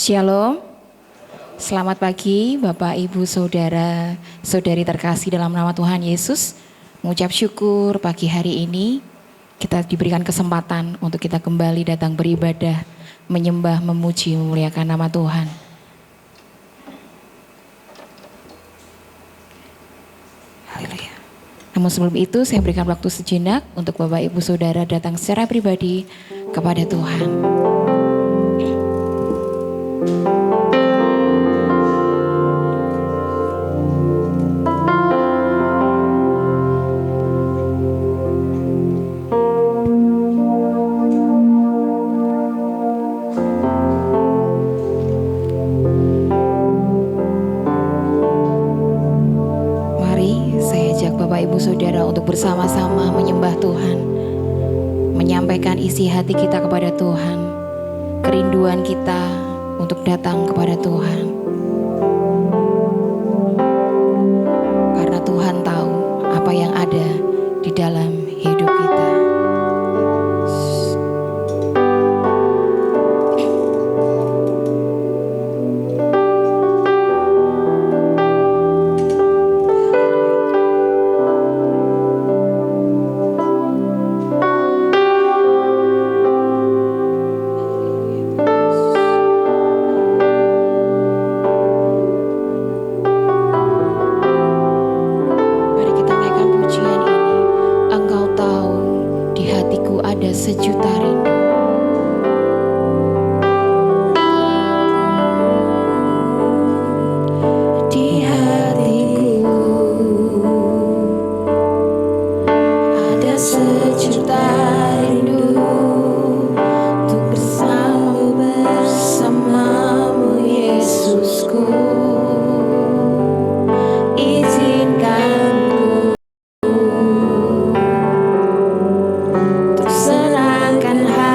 Shalom, selamat pagi Bapak, Ibu, Saudara, Saudari terkasih dalam nama Tuhan Yesus. Mengucap syukur pagi hari ini kita diberikan kesempatan untuk kita kembali datang beribadah, menyembah, memuji, memuliakan nama Tuhan. Haleluya. Namun sebelum itu saya berikan waktu sejenak untuk Bapak, Ibu, Saudara datang secara pribadi kepada Tuhan. Saudara untuk bersama-sama menyembah Tuhan, menyampaikan isi hati kita kepada Tuhan, kerinduan kita untuk datang kepada Tuhan, karena Tuhan tahu apa yang ada di dalam hidup kita. Senangkan hati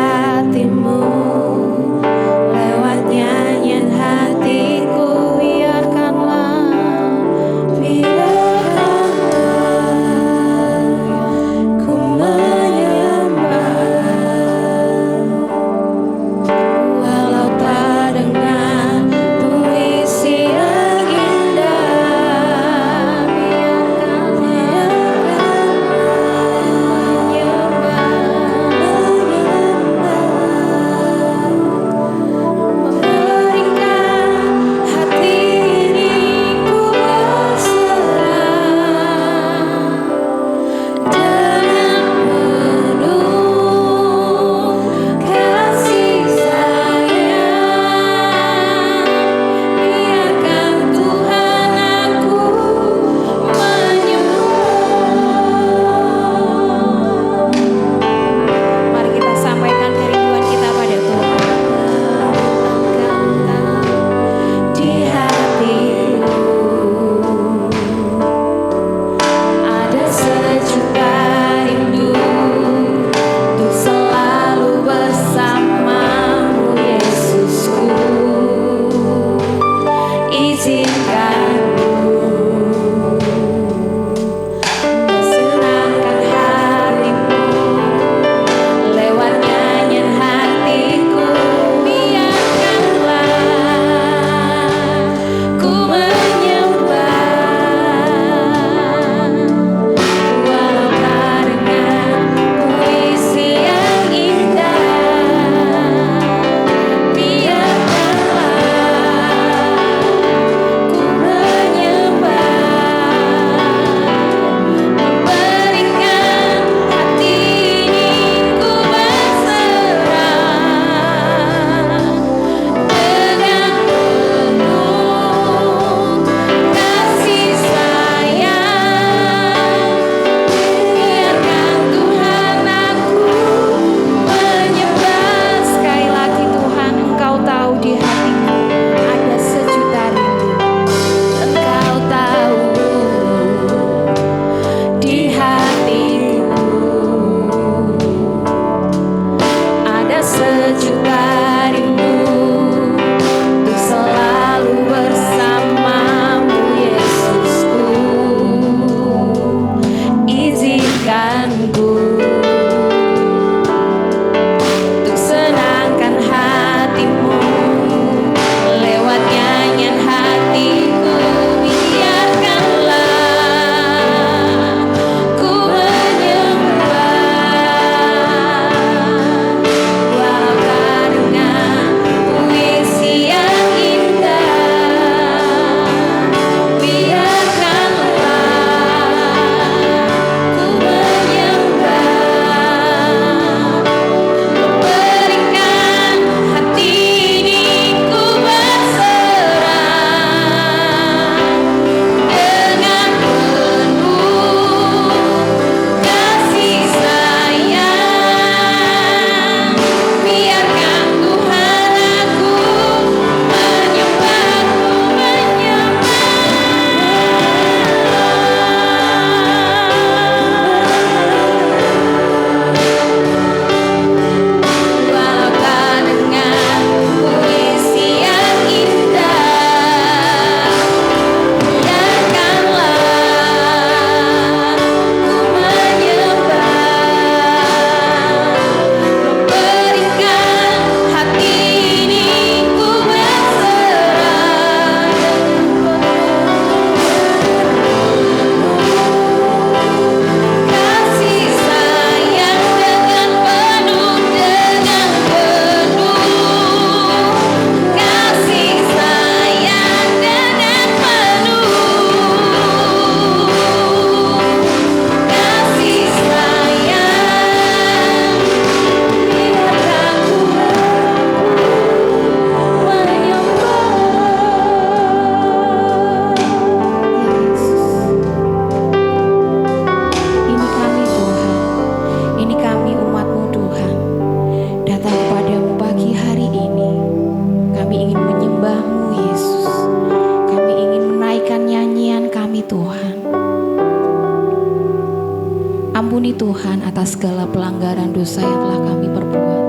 Ampuni Tuhan atas segala pelanggaran dosa yang telah kami perbuat.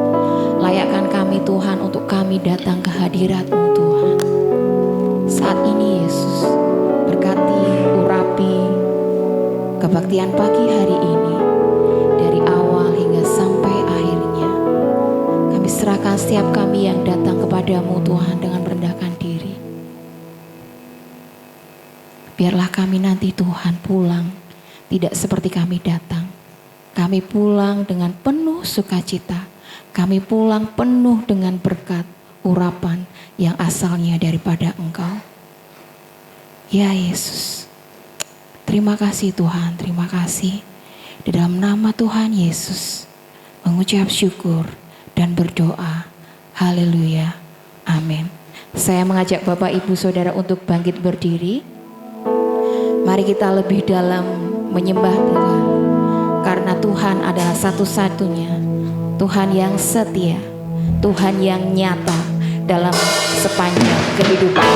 Layakkan kami Tuhan untuk kami datang ke hadirat-Mu Tuhan. Saat ini Yesus, berkati, urapi kebaktian pagi hari ini dari awal hingga sampai akhirnya. Kami serahkan setiap kami yang datang kepadamu Tuhan dengan merendahkan diri. Biarlah kami nanti Tuhan pulang tidak seperti kami datang. Kami pulang dengan penuh sukacita. Kami pulang penuh dengan berkat, urapan yang asalnya daripada Engkau. Ya Yesus, terima kasih Tuhan, terima kasih. Di dalam nama Tuhan Yesus, mengucap syukur dan berdoa. Haleluya, amin. Saya mengajak Bapak Ibu Saudara untuk bangkit berdiri. Mari kita lebih dalam menyembah Tuhan. Karena Tuhan adalah satu-satunya Tuhan yang setia, Tuhan yang nyata dalam sepanjang kehidupan.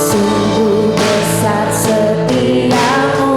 Sungguh besar setiamu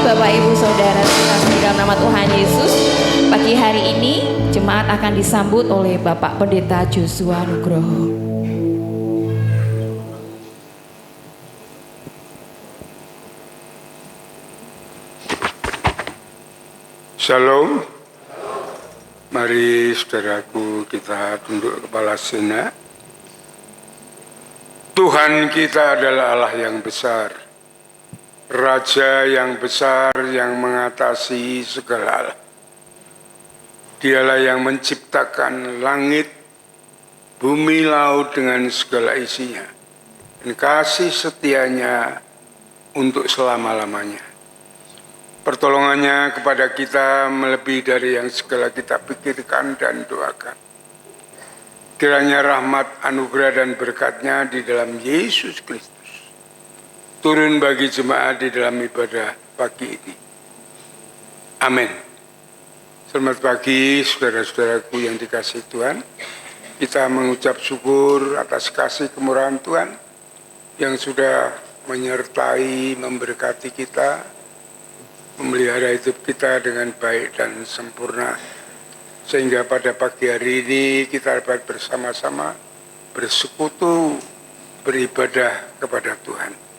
Bapak Ibu Saudara terkasih dalam nama Tuhan Yesus. Pagi hari ini jemaat akan disambut oleh Bapak Pendeta Joshua Nugroho. Shalom. Mari saudaraku kita tunduk kepala sejenak. Tuhan kita adalah Allah yang besar, Raja yang besar yang mengatasi segala hal. Dialah yang menciptakan langit, bumi, laut dengan segala isinya, dan kasih setianya untuk selama-lamanya. Pertolongannya kepada kita melebihi dari yang segala kita pikirkan dan doakan. Kiranya rahmat, anugerah, dan berkat-Nya di dalam Yesus Kristus turun bagi jemaat di dalam ibadah pagi ini. Amin. Selamat pagi saudara-saudaraku yang dikasihi Tuhan. Kita mengucap syukur atas kasih kemurahan Tuhan yang sudah menyertai, memberkati kita, memelihara hidup kita dengan baik dan sempurna, sehingga pada pagi hari ini kita dapat bersama-sama bersekutu, beribadah kepada Tuhan.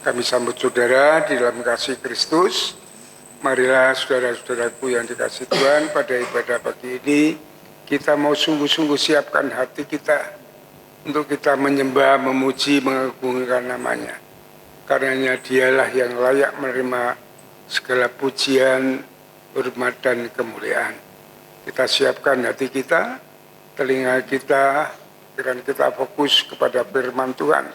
Kami sambut saudara di dalam kasih Kristus. Marilah saudara-saudaraku yang dikasihi Tuhan, pada ibadah pagi ini kita mau sungguh-sungguh siapkan hati kita untuk kita menyembah, memuji, mengagungkan namanya. Karenanya Dialah yang layak menerima segala pujian, hormat, dan kemuliaan. Kita siapkan hati kita, telinga kita, pikiran kita fokus kepada firman Tuhan,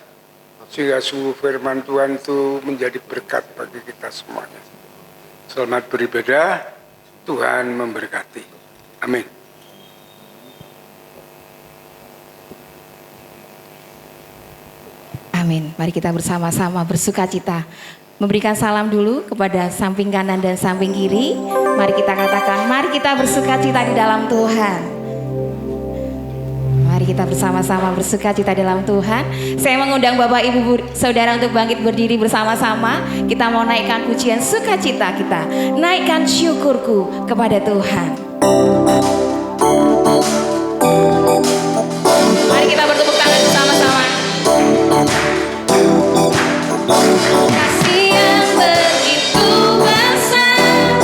sehingga sungguh firman Tuhan itu menjadi berkat bagi kita semuanya. Selamat beribadah, Tuhan memberkati. Amin. Amin. Mari kita bersama-sama bersukacita. Memberikan salam dulu kepada samping kanan dan samping kiri. Mari kita katakan, mari kita bersukacita di dalam Tuhan. Mari kita bersama-sama bersukacita di dalam Tuhan. Saya mengundang Bapak Ibu Saudara untuk bangkit berdiri bersama-sama. Kita mau naikkan pujian sukacita kita. Naikkan syukurku kepada Tuhan. Mari kita bertepuk tangan bersama-sama. Kasih yang begitu besar,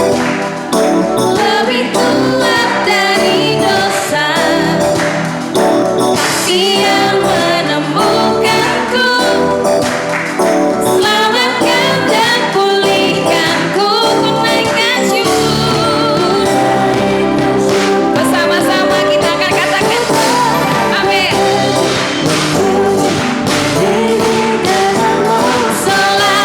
lebih kuat dari dosa. Kasih yang menemukanku, selamatkan dan pulihkanku. Menaikkan syukur. Bersama-sama kita akan katakan amin. Selalu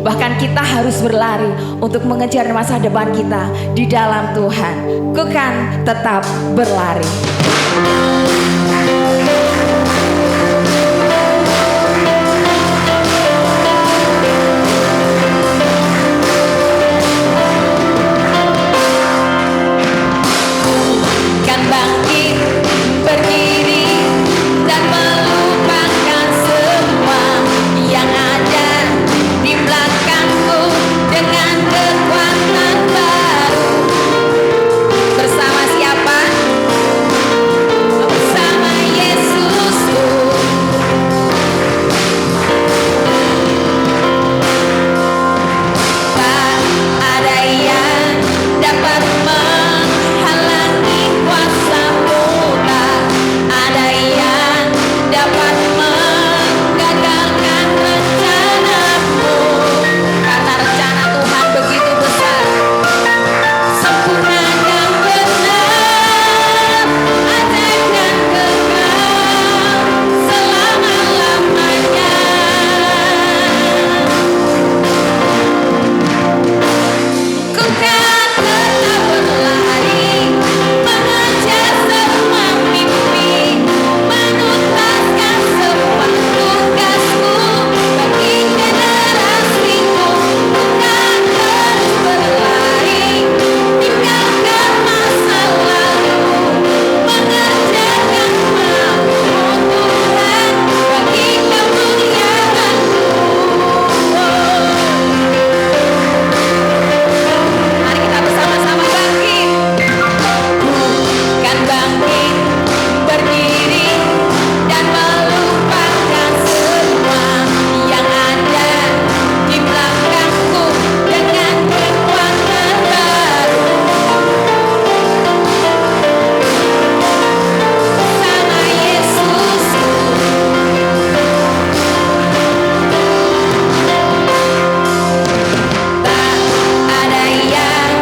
Bahkan kita harus berlari untuk mengejar masa depan kita di dalam Tuhan. Ku kan tetap berlari. Kan bangkit, berdiri, dan melupakan semua yang ada di belakangku dengan kekuatan baru. Bersama siapa? Bersama Yesusku. Tak ada yang dapat menghalangi kuasa-Mu, tak ada yang dapat menggagalkan rencana-Mu. Karena rencana Tuhan begitu besar, sempurna dan benar, ajaib dan kekal selama-lamanya. Ku kan tetap berlari, mengejar semua mimpi, menuntaskan semua tugasku bagi generasiku. Ku kan terus berlari, tinggalkan masa lalu, mengerjakan mau-Mu Tuhan bagi kemuliaan-Mu. Mari kita bersama-sama bangkit. Kan bangkit, berdiri, dan melupakan semua yang ada di belakangku dengan kekuatan baru. Sama Yesusku. Tak ada yang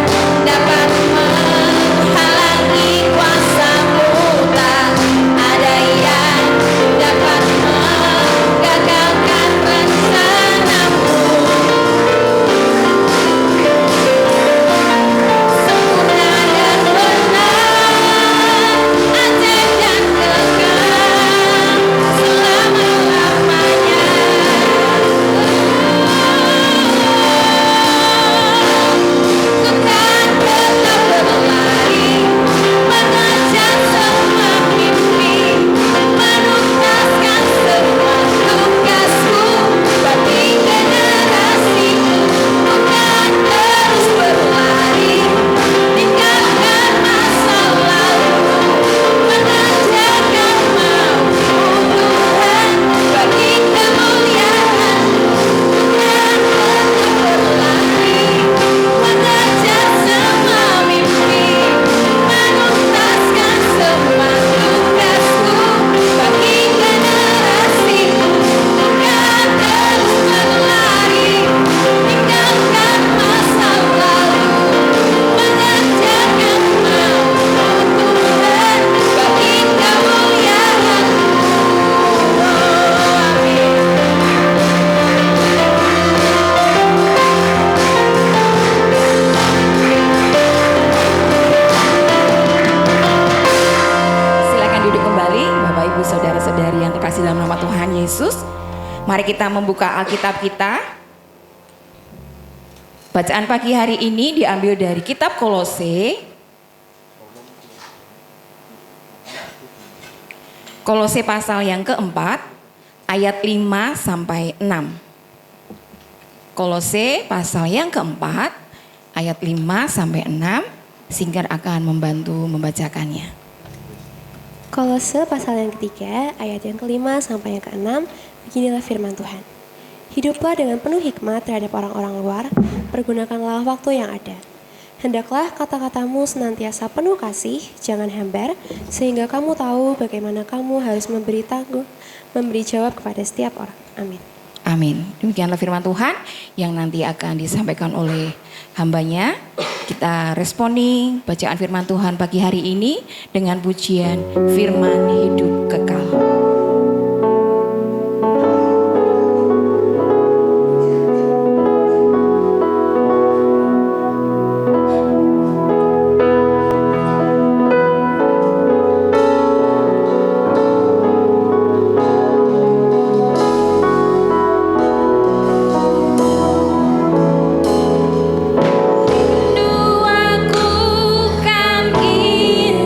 dapat menghalangi kuasa-Mu, tak ada yang dapat menggagalkan rencana-Mu. Sempurna dan benar, ajaib dan kekal selama-lamanya. Ku kan tetap berlari, mengejar semua mimpi, menuntaskan semua tugasku bagi generasiku. Ku kan terus berlari, tinggalkan masa lalu, mengerjakan mau-Mu Tuhan bagi kemuliaan-Mu. Ku kan tetap berlari, mengejar semua mimpi, menuntaskan semua tugasku bagi generasiku. Ku kan terus berlari, tinggalkan masa lalu, mengerjakan mau-Mu Tuhan bagi kemuliaan-Mu. Amin. Silakan duduk kembali, Bapak Ibu Saudara-saudari yang terkasih dalam nama Tuhan Yesus. Mari kita membuka Alkitab kita Bacaan pagi hari ini diambil dari kitab Kolose. Kolose pasal yang keempat, ayat 5 sampai 6. Kolose pasal yang keempat, ayat 5 sampai 6. Singkat akan membantu membacakannya. Kolose pasal yang ketiga, ayat yang kelima sampai yang keenam, beginilah firman Tuhan. Hiduplah dengan penuh hikmat terhadap orang-orang luar, pergunakanlah waktu yang ada. Hendaklah kata-katamu senantiasa penuh kasih, jangan hambar, sehingga kamu tahu bagaimana kamu harus memberi jawab kepada setiap orang. Amin. Amin. Demikianlah firman Tuhan yang nanti akan disampaikan oleh hambanya. Kita responi bacaan firman Tuhan pagi hari ini dengan pujian firman hidup kekal.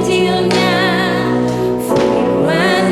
Injilnya, firman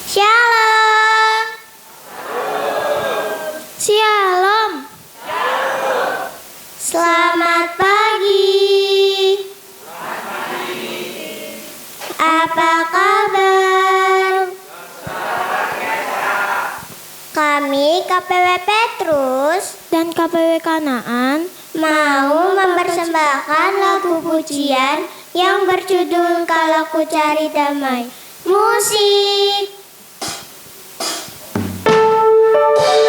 Shalom. Shalom. Selamat pagi. Apa kabar? Kami KPW Petrus dan KPW Kanaan mau mempersembahkan lagu pujian yang berjudul Kalau Ku Cari Damai. Musik. Ku dapat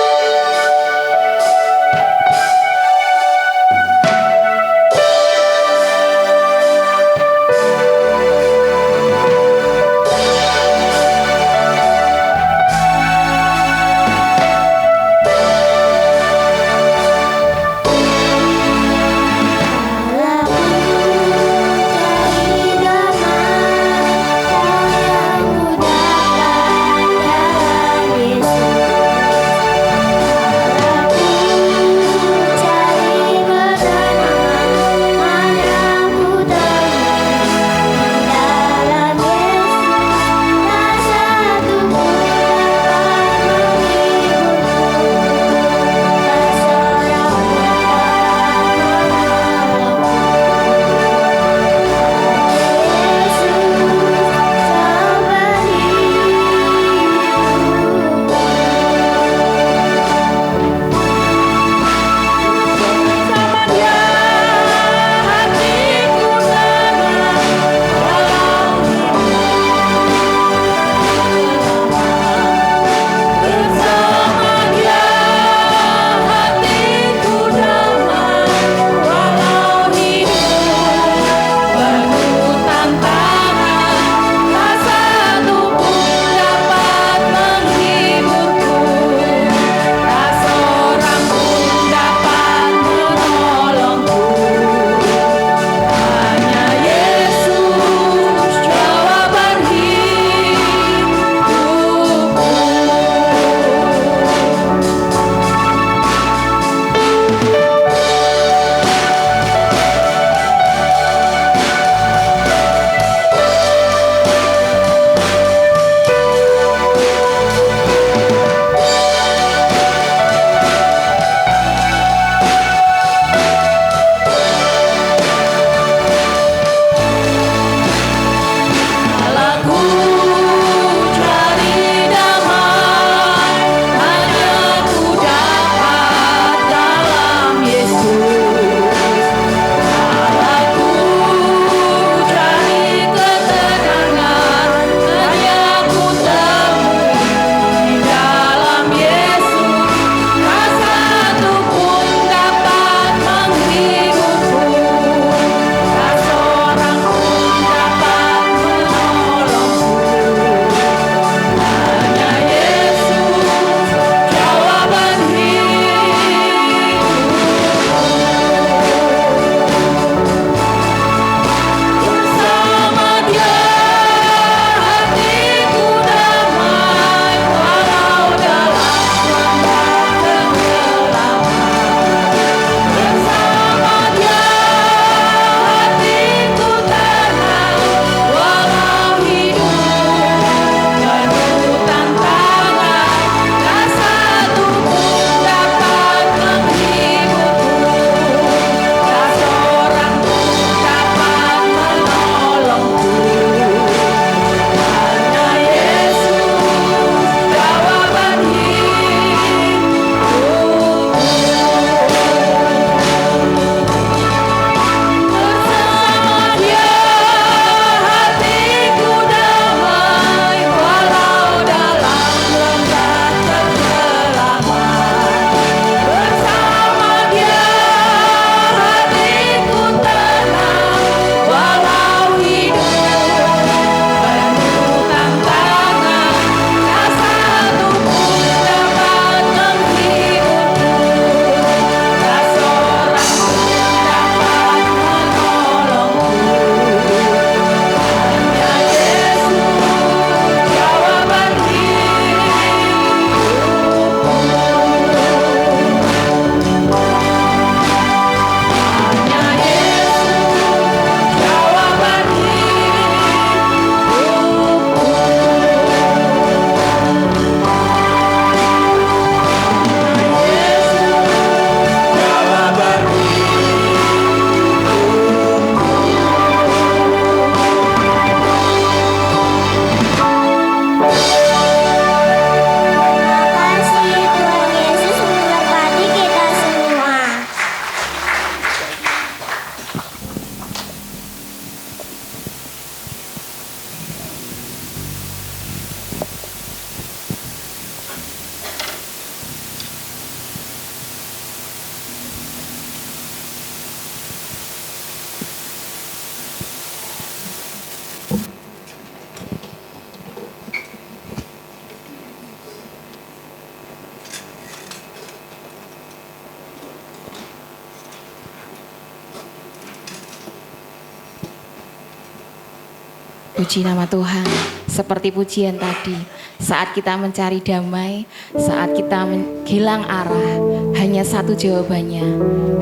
Puji nama Tuhan. Seperti pujian tadi, saat kita mencari damai, saat kita hilang arah, hanya satu jawabannya,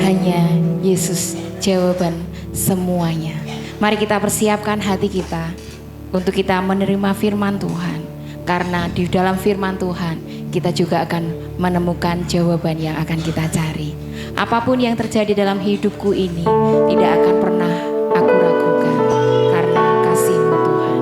hanya Yesus jawaban semuanya. Mari kita persiapkan hati kita untuk kita menerima firman Tuhan. Karena di dalam firman Tuhan kita juga akan menemukan jawaban yang akan kita cari. Apapun yang terjadi dalam hidupku ini tidak akan pernah aku ragukan karena kasih-Mu Tuhan.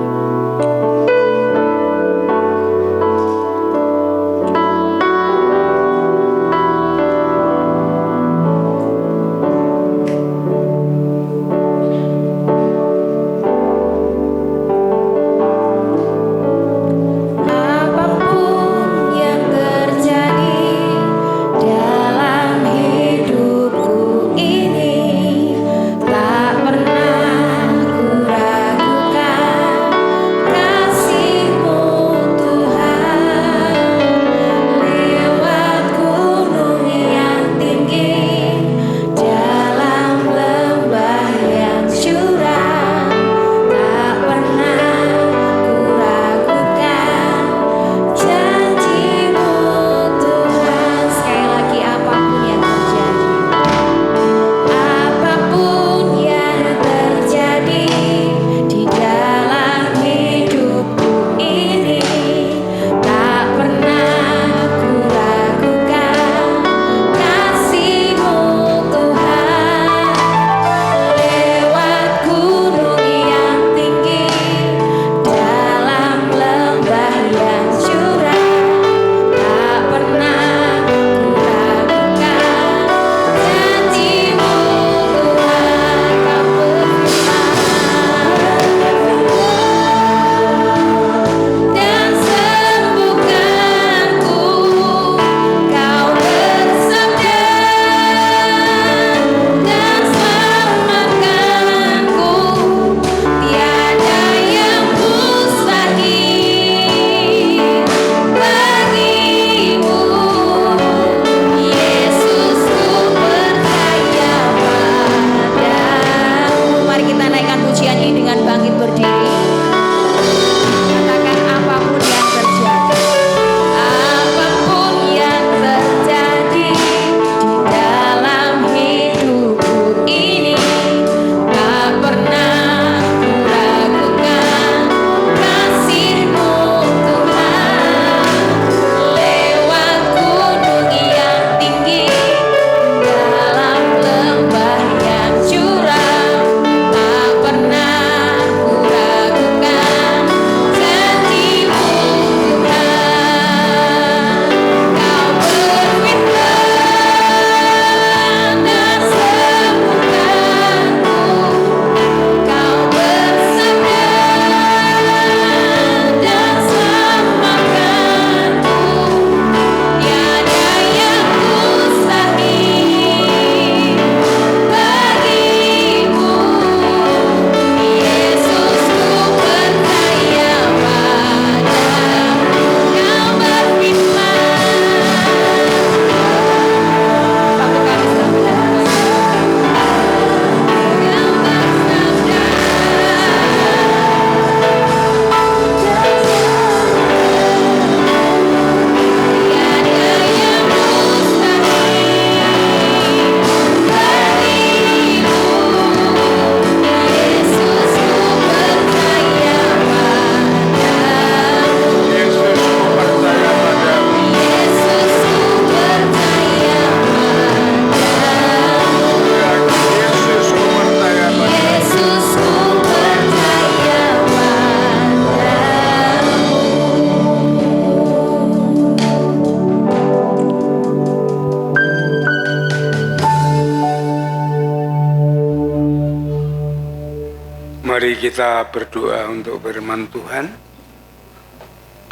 Mari kita berdoa untuk firman Tuhan.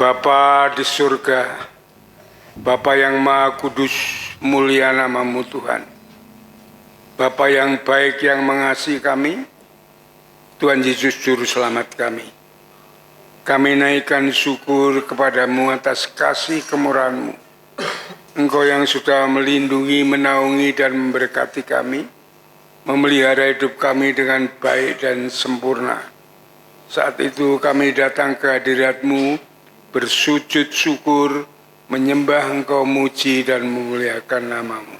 Bapa di surga, Bapa yang Maha Kudus, mulia nama-Mu Tuhan. Bapa yang baik yang mengasihi kami, Tuhan Yesus Juru Selamat kami. Kami naikkan syukur kepada-Mu atas kasih kemurahan-Mu. Engkau yang sudah melindungi, menaungi, dan memberkati kami, memelihara hidup kami dengan baik dan sempurna. Saat itu kami datang ke hadirat-Mu, bersujud syukur, menyembah Engkau, muji dan memuliakan nama-Mu.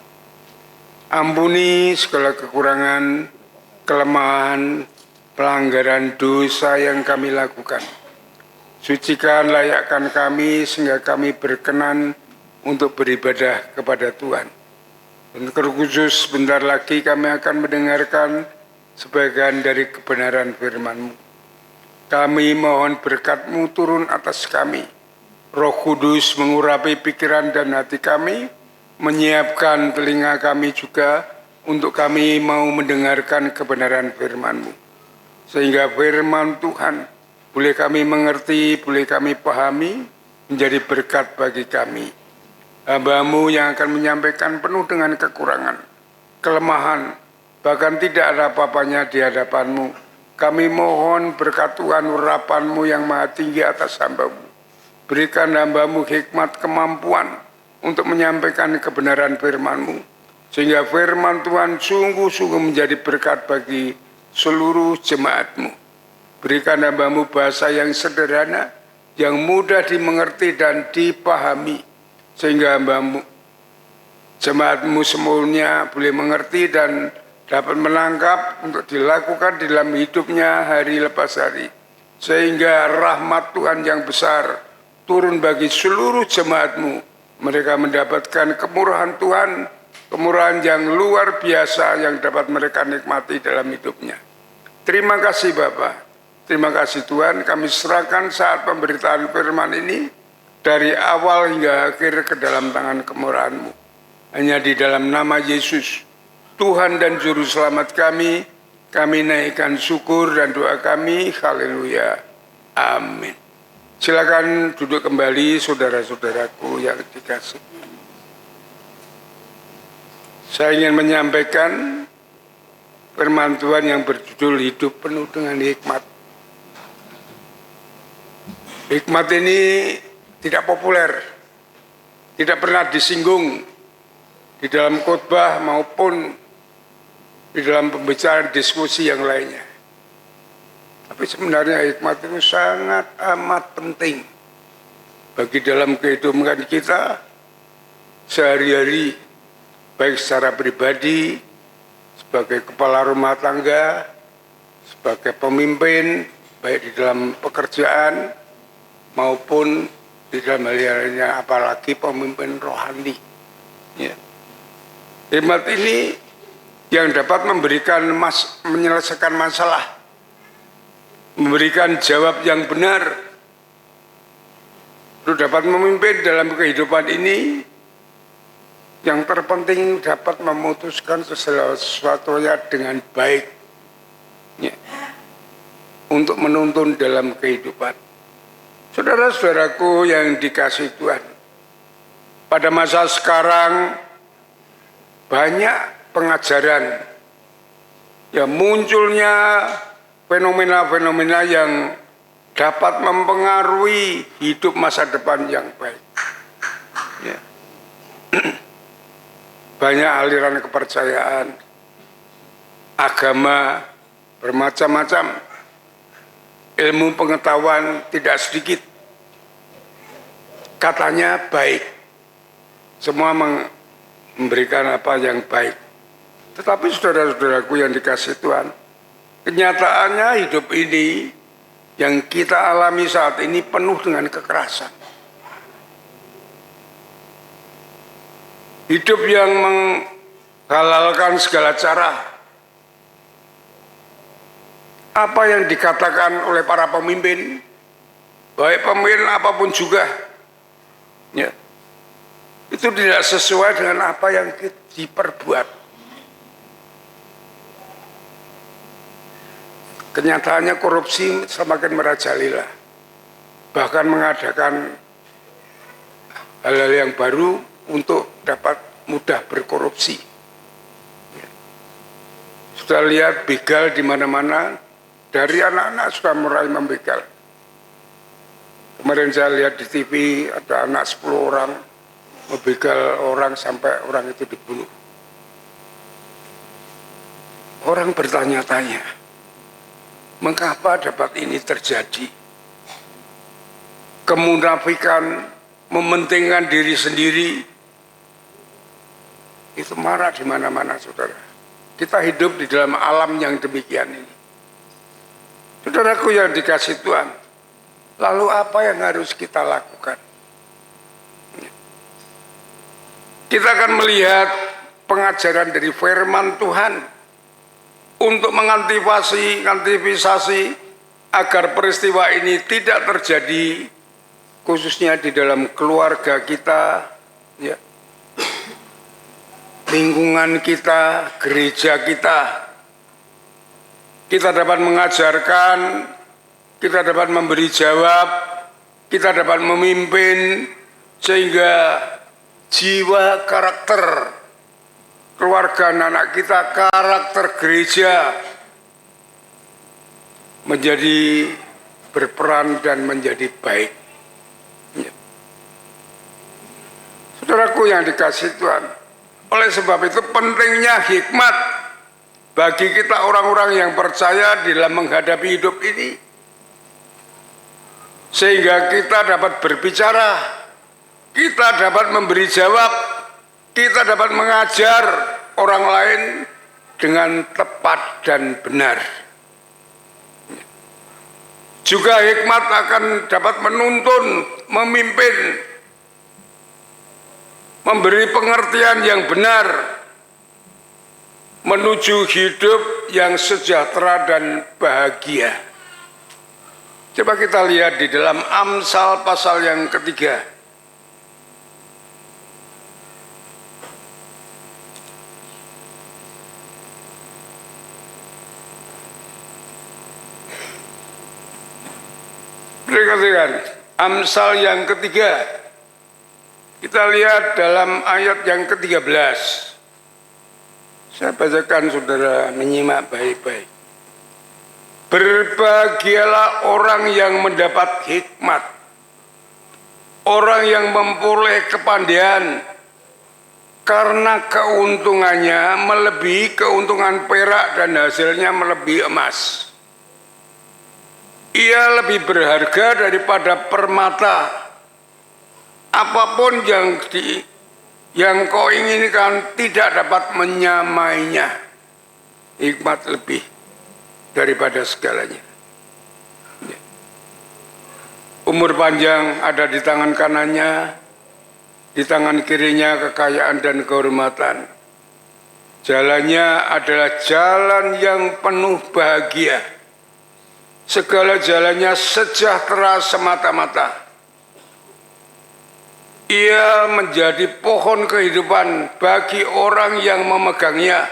Ampuni segala kekurangan, kelemahan, pelanggaran dosa yang kami lakukan. Sucikan, layakkan kami sehingga kami berkenan untuk beribadah kepada Tuhan. Dan terkhusus sebentar lagi kami akan mendengarkan sebagian dari kebenaran firman-Mu. Kami mohon berkat-Mu turun atas kami. Roh Kudus mengurapi pikiran dan hati kami, menyiapkan telinga kami juga untuk kami mau mendengarkan kebenaran firman-Mu. Sehingga firman Tuhan boleh kami mengerti, boleh kami pahami, menjadi berkat bagi kami. Hamba-Mu yang akan menyampaikan penuh dengan kekurangan, kelemahan, bahkan tidak ada apa-apanya di hadapan-Mu. Kami mohon berkat Tuhan urapan-Mu yang maha tinggi atas hamba-Mu. Berikan hamba-Mu hikmat kemampuan untuk menyampaikan kebenaran firman-Mu. Sehingga firman Tuhan sungguh-sungguh menjadi berkat bagi seluruh jemaat-Mu. Berikan hamba-Mu bahasa yang sederhana, yang mudah dimengerti dan dipahami. Sehingga hamba-Mu, jemaat-Mu semuanya boleh mengerti dan dapat menangkap untuk dilakukan di dalam hidupnya hari lepas hari. Sehingga rahmat Tuhan yang besar turun bagi seluruh jemaat-Mu. Mereka mendapatkan kemurahan Tuhan, kemurahan yang luar biasa yang dapat mereka nikmati dalam hidupnya. Terima kasih Bapa. Terima kasih Tuhan, kami serahkan saat pemberitaan firman ini dari awal hingga akhir ke dalam tangan kemurahan-Mu. Hanya di dalam nama Yesus, Tuhan dan Juru Selamat kami naikkan syukur dan doa kami. Haleluya. Amin. Silakan duduk kembali saudara-saudaraku yang dikasihi. Saya ingin menyampaikan firman Tuhan yang berjudul hidup penuh dengan hikmat. Hikmat ini tidak populer, tidak pernah disinggung di dalam khotbah maupun di dalam pembicaraan diskusi yang lainnya. Tapi sebenarnya hikmat itu sangat amat penting bagi dalam kehidupan kita sehari-hari, baik secara pribadi, sebagai kepala rumah tangga, sebagai pemimpin, baik di dalam pekerjaan, maupun di dalam hal lainnya, apalagi pemimpin rohani. Ya. Hikmat ini yang dapat memberikan menyelesaikan masalah, memberikan jawab yang benar, untuk dapat memimpin dalam kehidupan ini. Yang terpenting dapat memutuskan sesuatunya dengan baik, ya, untuk menuntun dalam kehidupan. Saudara-saudaraku yang dikasihi Tuhan, pada masa sekarang banyak pengajaran, ya, munculnya fenomena-fenomena yang dapat mempengaruhi hidup masa depan yang baik. Ya. Banyak aliran kepercayaan, agama bermacam-macam, ilmu pengetahuan tidak sedikit. Katanya baik, semua memberikan apa yang baik. Tetapi saudara-saudaraku yang dikasihi Tuhan, kenyataannya hidup ini yang kita alami saat ini penuh dengan kekerasan. Hidup yang menghalalkan segala cara. Apa yang dikatakan oleh para pemimpin, baik pemimpin apapun juga, ya, itu tidak sesuai dengan apa yang diperbuat. Kenyataannya korupsi semakin merajalela, bahkan mengadakan hal-hal yang baru untuk dapat mudah berkorupsi. Sudah lihat begal di mana-mana, dari anak-anak sudah mulai membegal. Kemarin saya lihat di TV ada anak 10 orang membegal orang sampai orang itu dibunuh. Orang bertanya-tanya, Mengapa dapat ini terjadi? Kemunafikan, mementingkan diri sendiri, itu marak di mana-mana, saudara. Kita hidup di dalam alam yang demikian ini. Saudaraku yang dikasih Tuhan, lalu apa yang harus kita lakukan? Kita akan melihat pengajaran dari firman Tuhan untuk mengantisipasi agar peristiwa ini tidak terjadi, khususnya di dalam keluarga kita, ya, lingkungan kita, gereja kita. Kita dapat mengajarkan, kita dapat memberi jawab, kita dapat memimpin, sehingga jiwa karakter keluarga anak kita, karakter gereja menjadi berperan dan menjadi baik. Ya. Saudaraku yang dikasih Tuhan, oleh sebab itu pentingnya hikmat bagi kita orang-orang yang percaya dalam menghadapi hidup ini, sehingga kita dapat berbicara, kita dapat memberi jawab, kita dapat mengajar orang lain dengan tepat dan benar. Juga hikmat akan dapat menuntun, memimpin, memberi pengertian yang benar menuju hidup yang sejahtera dan bahagia. Coba kita lihat di dalam Amsal pasal yang ketiga. Perhatikan, Amsal yang ketiga. Kita lihat dalam ayat yang ke-13. Saya bacakan, saudara menyimak baik-baik. Berbahagialah orang yang mendapat hikmat, orang yang memperoleh kepandaian, karena keuntungannya melebihi keuntungan perak dan hasilnya melebihi emas. Ia lebih berharga daripada permata. Apapun yang kau inginkan tidak dapat menyamainya. Hikmat lebih daripada segalanya. Umur panjang ada di tangan kanannya, di tangan kirinya kekayaan dan kehormatan. Jalannya adalah jalan yang penuh bahagia. Segala jalannya sejahtera semata-mata. Ia menjadi pohon kehidupan bagi orang yang memegangnya.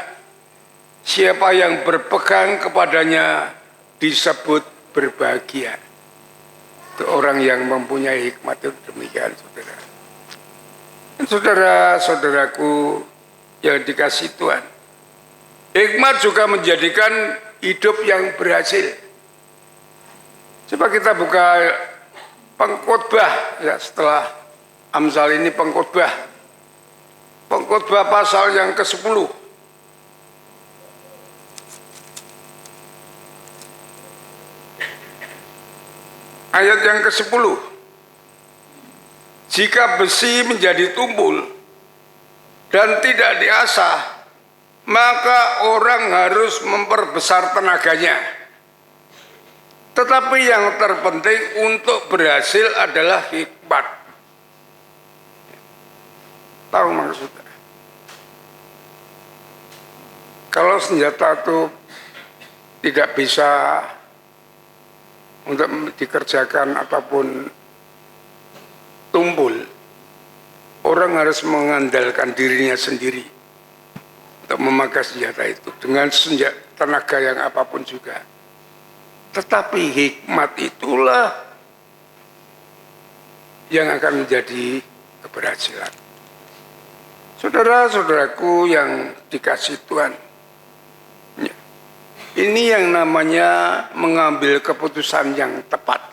Siapa yang berpegang kepadanya disebut berbahagia. Itu orang yang mempunyai hikmat itu demikian, saudara. Saudara-saudaraku yang dikasih Tuhan, hikmat juga menjadikan hidup yang berhasil. Coba kita buka pengkhotbah ya, setelah Amsal ini pengkhotbah pasal yang ke-10. Ayat yang ke-10. Jika besi menjadi tumpul dan tidak diasah, maka orang harus memperbesar tenaganya. Tetapi yang terpenting untuk berhasil adalah hikmat. Tahu maksudnya? Kalau senjata itu tidak bisa untuk dikerjakan ataupun tumpul, orang harus mengandalkan dirinya sendiri untuk memakai senjata itu dengan tenaga yang apapun juga. Tetapi hikmat itulah yang akan menjadi keberhasilan. Saudara-saudaraku yang dikasih Tuhan, ini yang namanya mengambil keputusan yang tepat.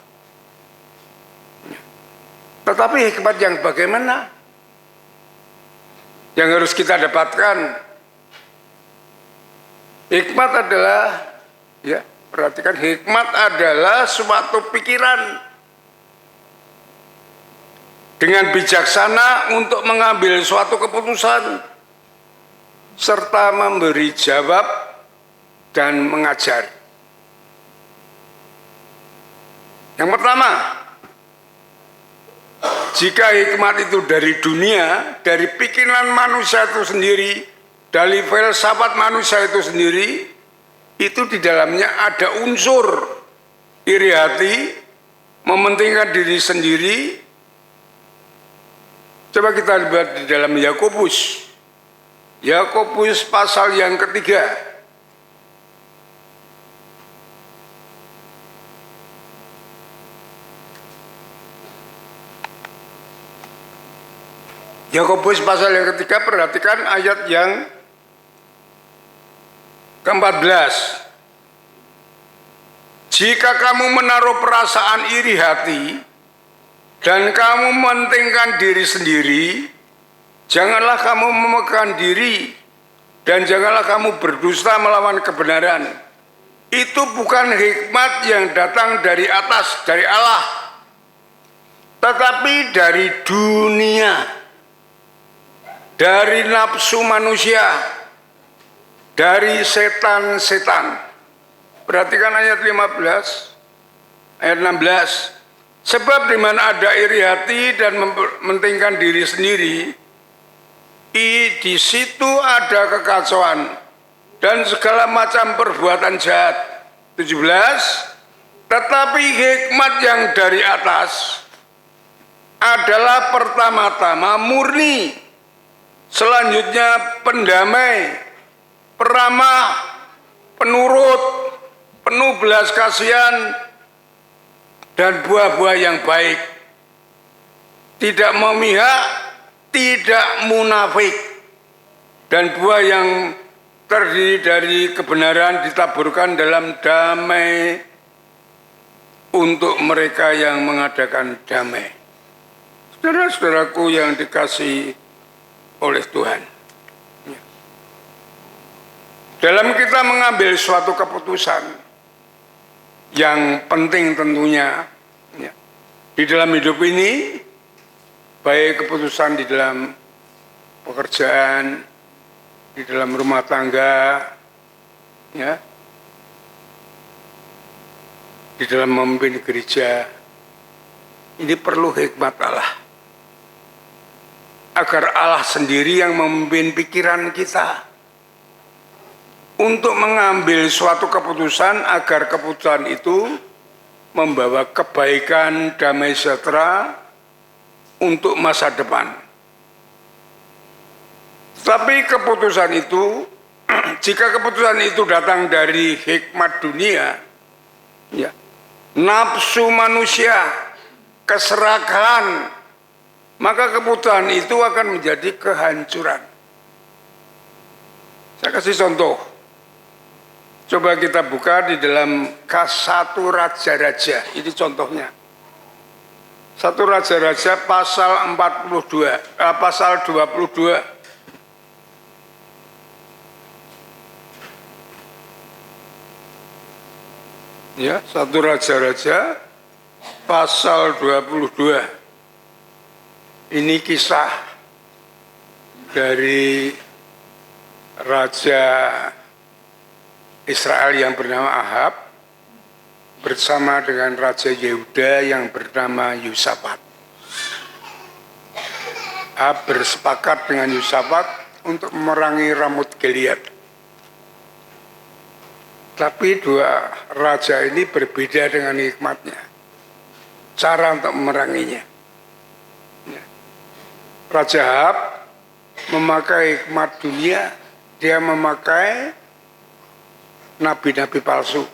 Tetapi hikmat yang bagaimana? Yang harus kita dapatkan, hikmat adalah ya Perhatikan, hikmat adalah suatu pikiran dengan bijaksana untuk mengambil suatu keputusan serta memberi jawab dan mengajar. Yang pertama, jika hikmat itu dari dunia, dari pikiran manusia itu sendiri, dari filsafat manusia itu sendiri, itu di dalamnya ada unsur iri hati, mementingkan diri sendiri. Coba kita lihat di dalam Yakobus. Yakobus pasal yang ketiga. Yakobus pasal yang ketiga, perhatikan ayat yang ke-14. Jika kamu menaruh perasaan iri hati dan kamu mementingkan diri sendiri, janganlah kamu memegang diri dan janganlah kamu berdusta melawan kebenaran. Itu bukan hikmat yang datang dari atas, dari Allah, tetapi dari dunia, dari nafsu manusia, dari setan-setan. Perhatikan ayat 15, ayat 16. Sebab di mana ada iri hati dan mementingkan diri sendiri, di situ ada kekacauan dan segala macam perbuatan jahat. 17. Tetapi hikmat yang dari atas adalah pertama-tama murni, selanjutnya pendamai, peramah, penurut, penuh belas kasihan, dan buah-buah yang baik, tidak memihak, tidak munafik, dan buah yang terdiri dari kebenaran ditaburkan dalam damai untuk mereka yang mengadakan damai. Saudara-saudaraku yang dikasihi oleh Tuhan, dalam kita mengambil suatu keputusan yang penting tentunya di dalam hidup ini, baik keputusan di dalam pekerjaan, di dalam rumah tangga, di dalam memimpin gereja, ini perlu hikmat Allah, agar Allah sendiri yang memimpin pikiran kita untuk mengambil suatu keputusan, agar keputusan itu membawa kebaikan, damai sejahtera untuk masa depan. Tapi keputusan itu, jika keputusan itu datang dari hikmat dunia, nafsu manusia, keserakahan, maka keputusan itu akan menjadi kehancuran. Saya kasih contoh. Coba kita buka di dalam Kas 1 Raja-Raja, ini contohnya. 1 Raja-Raja pasal 42, pasal 22. Ya, 1 Raja-Raja pasal 22. Ini kisah dari Raja Israel yang bernama Ahab bersama dengan Raja Yehuda yang bernama Yosafat. Ahab bersepakat dengan Yosafat untuk memerangi Ramut Gilead. Tapi dua raja ini berbeda dengan hikmatnya, cara untuk memeranginya. Raja Ahab memakai hikmat dunia, dia memakai nabi-nabi palsu.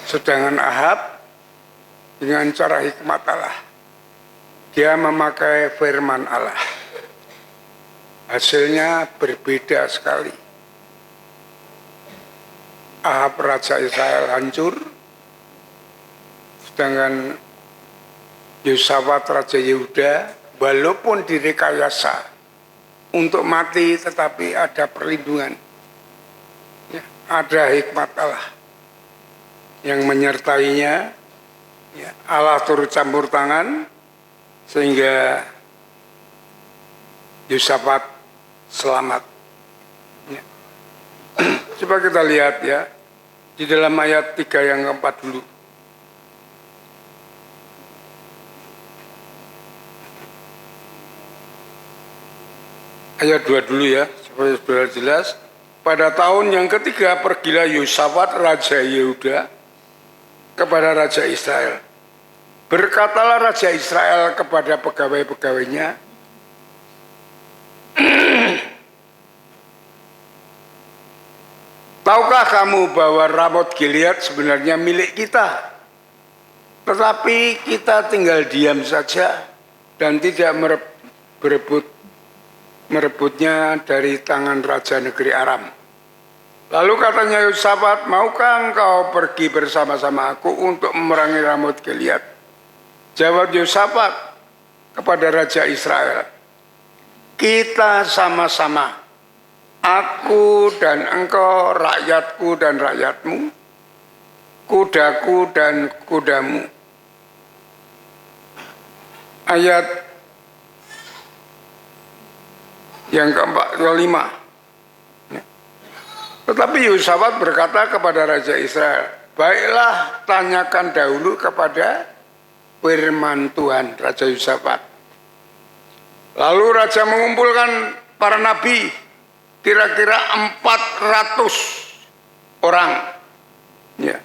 Sedangkan Ahab dengan cara hikmat Allah, dia memakai firman Allah. Hasilnya berbeda sekali. Ahab Raja Israel hancur, sedangkan Yosafat Raja Yehuda walaupun direkayasa untuk mati, tetapi ada perlindungan. Ya, ada hikmat Allah yang menyertainya. Ya, Allah turut campur tangan sehingga Yosafat selamat. Ya. Coba kita lihat ya di dalam ayat 3 yang keempat dulu. Ayat 2 dulu ya, supaya saudara jelas. Pada tahun yang ketiga pergilah Yosafat Raja Yehuda kepada Raja Israel. Berkatalah Raja Israel kepada pegawai-pegawainya, tahukah kamu bahwa Ramot Gilead sebenarnya milik kita? Tetapi kita tinggal diam saja dan tidak merebutnya dari tangan Raja negeri Aram. Lalu katanya Yosafat, maukah engkau pergi bersama-sama aku untuk memerangi Ramot Gilead? Jawab Yosafat kepada Raja Israel, kita sama-sama, aku dan engkau, rakyatku dan rakyatmu, kudaku dan kudamu. Ayat yang kelima. Tetapi Yosafat berkata kepada Raja Israel, baiklah tanyakan dahulu kepada firman Tuhan. Raja Yosafat. Lalu Raja mengumpulkan para nabi, kira-kira 400 orang. Ya.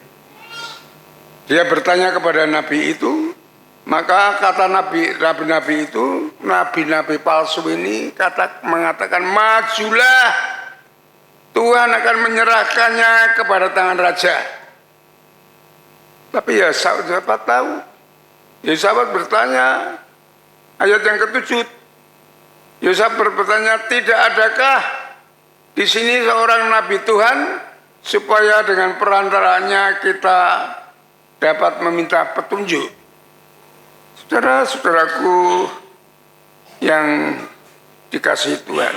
Dia bertanya kepada nabi itu, maka kata nabi-nabi itu, nabi-nabi palsu ini mengatakan, majulah, Tuhan akan menyerahkannya kepada tangan raja. Tapi ya Yosafat tahu. Yosafat bertanya, ayat yang ke-7, Yosafat bertanya, tidak adakah di sini seorang nabi Tuhan supaya dengan perantaranya kita dapat meminta petunjuk? Saudara-saudaraku yang dikasihi Tuhan,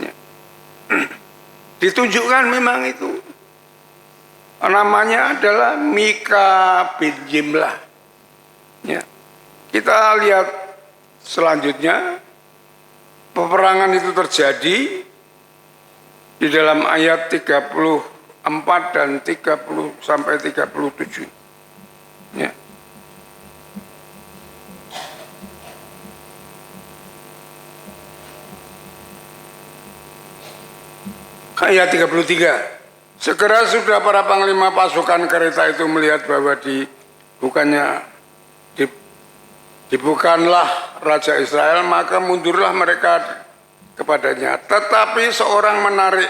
ya. Ditunjukkan memang itu. Namanya adalah Mika bin Jimlah. Ya. Kita lihat selanjutnya, peperangan itu terjadi di dalam ayat 34 dan 30 sampai 37. Ya. Ayat 33. Segera sudah para panglima pasukan kereta itu melihat bahwa dibukanlah Raja Israel, maka mundurlah mereka kepadanya. Tetapi seorang menarik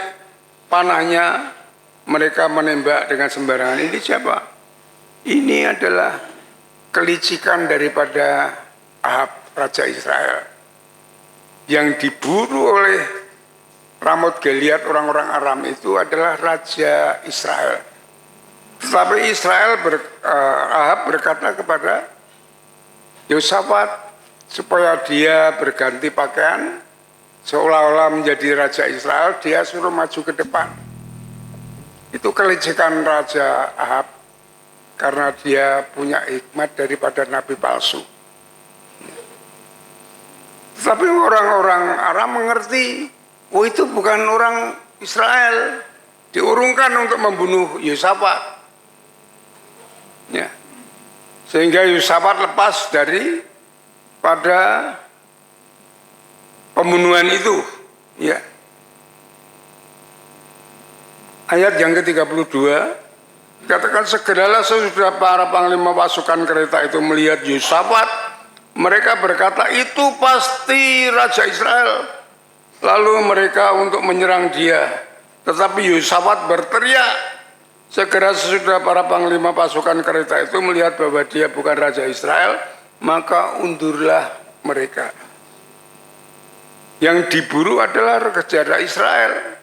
panahnya, mereka menembak dengan sembarangan. Ini siapa? Ini adalah kelicikan daripada Ahab, Raja Israel, yang diburu oleh Ramot Gilead, orang-orang Aram itu adalah Raja Israel. Tetapi Ahab berkata kepada Yosafat supaya dia berganti pakaian seolah-olah menjadi Raja Israel, dia suruh maju ke depan. Itu kelicikan Raja Ahab karena dia punya hikmat daripada nabi palsu. Tetapi orang-orang Aram mengerti, oh itu bukan orang Israel, diurungkan untuk membunuh Yosafat. Ya. Sehingga Yosafat lepas dari pada pembunuhan itu. Ya. Ayat yang ke-32 dikatakan, segeralah sesudah para panglima pasukan kereta itu melihat Yosafat, mereka berkata, itu pasti Raja Israel. Lalu mereka untuk menyerang dia. Tetapi Yosafat berteriak. Segera sesudah para panglima pasukan kereta itu melihat bahwa dia bukan Raja Israel, maka undurlah mereka. Yang diburu adalah raja Israel.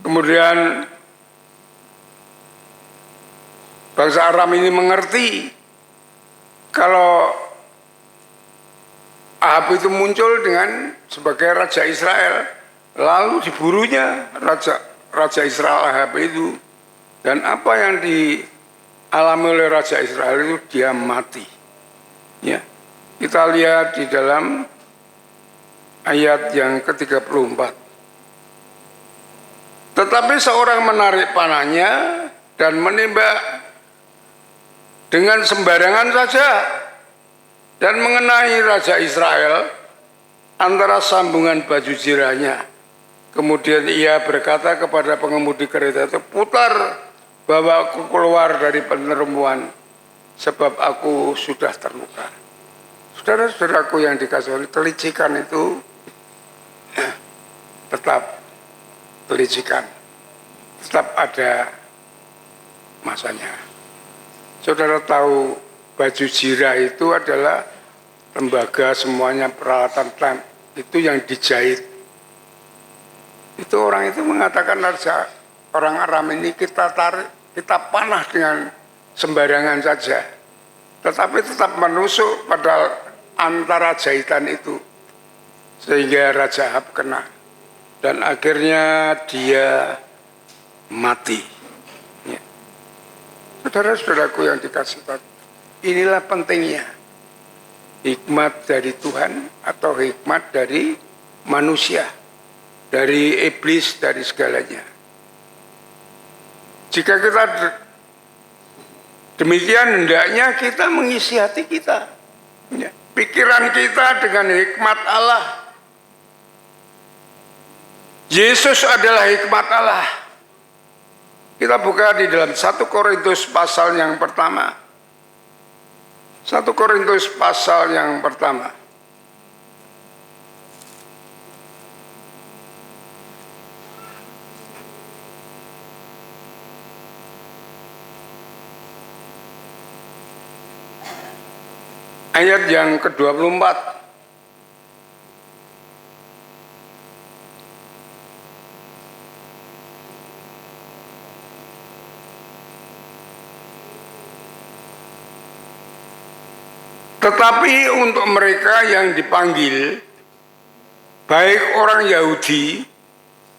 Kemudian bangsa Aram ini mengerti kalau Ahab itu muncul sebagai Raja Israel, lalu diburunya Raja Israel Ahab itu. Dan apa yang dialami oleh Raja Israel itu, dia mati. Ya, kita lihat di dalam ayat yang ke-34. Tetapi seorang menarik panahnya dan menembak dengan sembarangan saja dan mengenai Raja Israel antara sambungan baju jirahnya. Kemudian ia berkata kepada pengemudi kereta itu, putar, bawa aku keluar dari peneromuan, sebab aku sudah terluka. Saudara-saudaraku yang dikasihi oleh, kelicikan itu tetap kelicikan, tetap ada masanya. Saudara tahu baju jirah itu adalah lembaga semuanya peralatan lem itu yang dijahit. Itu orang itu mengatakan, orang Aram ini kita tarik, kita panah dengan sembarangan saja, tetapi tetap menusuk pada antara jahitan itu, sehingga Raja Ahab kena dan akhirnya dia mati. Ya. Saudara-saudaraku yang dikasihi Tuhan, inilah pentingnya hikmat dari Tuhan atau hikmat dari manusia, dari iblis, dari segalanya. Jika kita demikian, hendaknya kita mengisi hati kita, ya, pikiran kita dengan hikmat Allah. Yesus adalah hikmat Allah. Kita buka di dalam 1 Korintus pasal yang pertama. 1 Korintus pasal yang pertama. Ayat yang ke-24. Tetapi untuk mereka yang dipanggil, baik orang Yahudi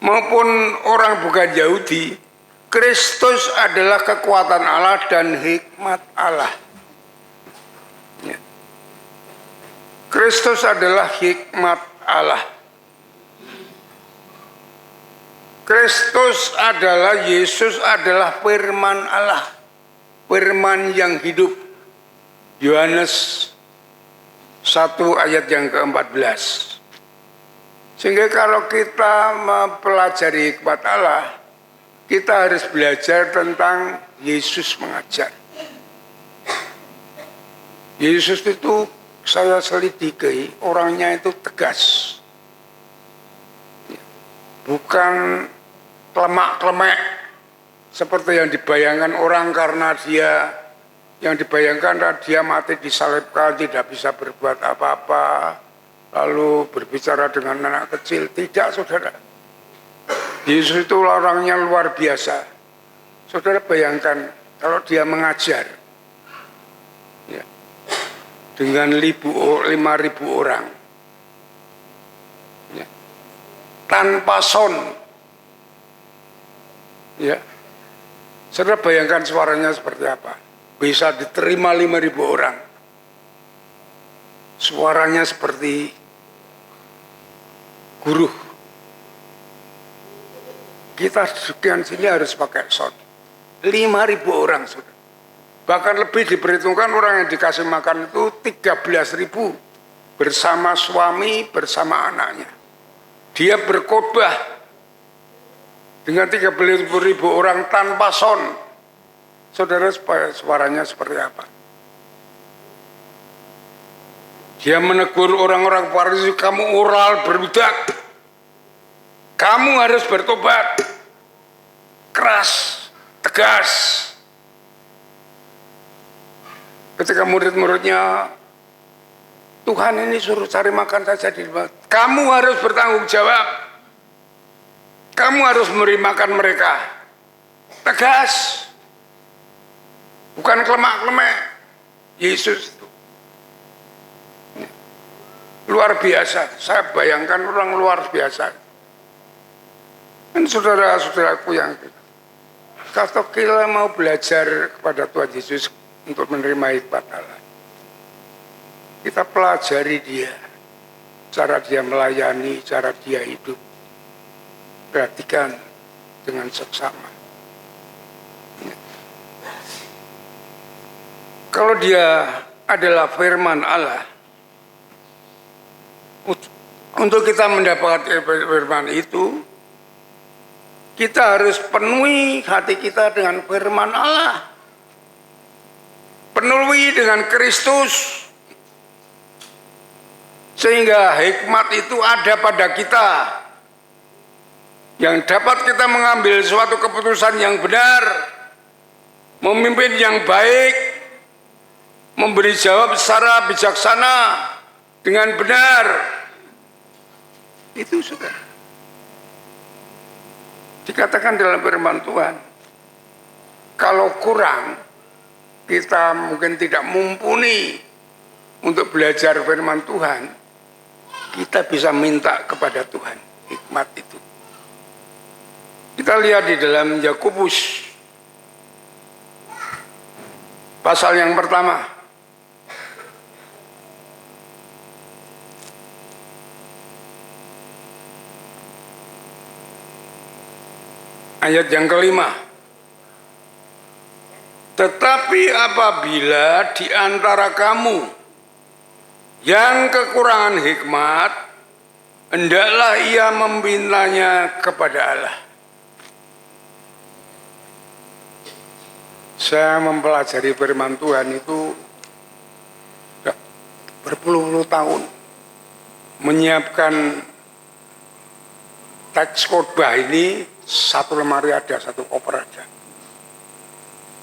maupun orang bukan Yahudi, Kristus adalah kekuatan Allah dan hikmat Allah. Ya. Kristus adalah hikmat Allah. Kristus adalah, Yesus adalah firman Allah, firman yang hidup. Yohanes 1 ayat yang ke-14. Sehingga kalau kita mempelajari hikmat Allah, kita harus belajar tentang Yesus mengajar. Yesus itu saya selidiki, orangnya itu tegas. Bukan klemak-klemek seperti yang dibayangkan orang, karena yang dibayangkan dia mati disalibkan, tidak bisa berbuat apa-apa, lalu berbicara dengan anak kecil. Tidak, saudara. Yesus itu orangnya luar biasa. Saudara bayangkan kalau dia mengajar, ya, dengan 5.000 orang, ya, tanpa sound, ya. Saudara bayangkan suaranya seperti apa? Bisa diterima 5.000 orang. Suaranya seperti guru. Kita sekian sini harus pakai sound. 5.000 orang, saudara. Bahkan lebih diperhitungkan orang yang dikasih makan itu 13.000 bersama suami, bersama anaknya. Dia berkhotbah dengan 13.000 orang tanpa sound. Saudara, suaranya seperti apa? Dia menegur orang-orang Farisi, kamu oral berbudak, kamu harus bertobat. Keras, tegas. Ketika murid-muridnya, Tuhan ini suruh cari makan saja di rumah, kamu harus bertanggung jawab, kamu harus memberi makan mereka. Tegas, bukan klemak-klemek. Yesus itu luar biasa. Saya bayangkan orang luar biasa. Dan saudara-saudaraku yang kalau kita mau belajar kepada Tuhan Yesus untuk menerima hikmat Allah, kita pelajari dia, cara dia melayani, cara dia hidup. Perhatikan dengan seksama. Kalau dia adalah firman Allah, untuk kita mendapatkan firman itu, kita harus penuhi hati kita dengan firman Allah. Penuhi dengan Kristus. Sehingga hikmat itu ada pada kita. Yang dapat kita mengambil suatu keputusan yang benar. Memimpin yang baik. Memberi jawab secara bijaksana. Dengan benar. Itu sudah dikatakan dalam firman Tuhan. Kalau kurang, kita mungkin tidak mumpuni untuk belajar firman Tuhan, kita bisa minta kepada Tuhan hikmat itu. Kita lihat di dalam Yakobus pasal yang pertama. Ayat yang kelima. Tetapi apabila di antara kamu yang kekurangan hikmat, hendaklah ia memintanya kepada Allah. Saya mempelajari firman Tuhan itu berpuluh-puluh tahun, menyiapkan teks khotbah ini, satu lemari ada, satu koper ada.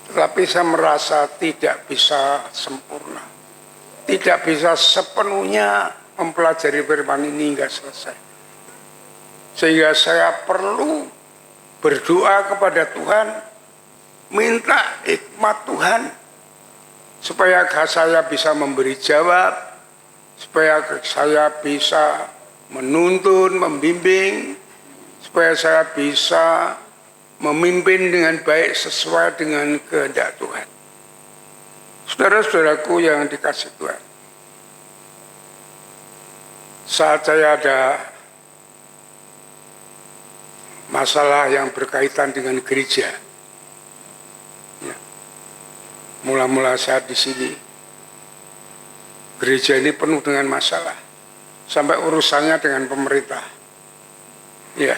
Tetapi saya merasa tidak bisa sempurna, tidak bisa sepenuhnya mempelajari firman ini hingga selesai. Sehingga saya perlu berdoa kepada Tuhan, minta hikmat Tuhan, supaya saya bisa memberi jawab, supaya saya bisa menuntun, membimbing, supaya saya bisa memimpin dengan baik sesuai dengan kehendak Tuhan. Saudara-saudaraku yang dikasih Tuhan, saat saya ada masalah yang berkaitan dengan gereja, ya, mula-mula saat di sini, gereja ini penuh dengan masalah, sampai urusannya dengan pemerintah. Ya,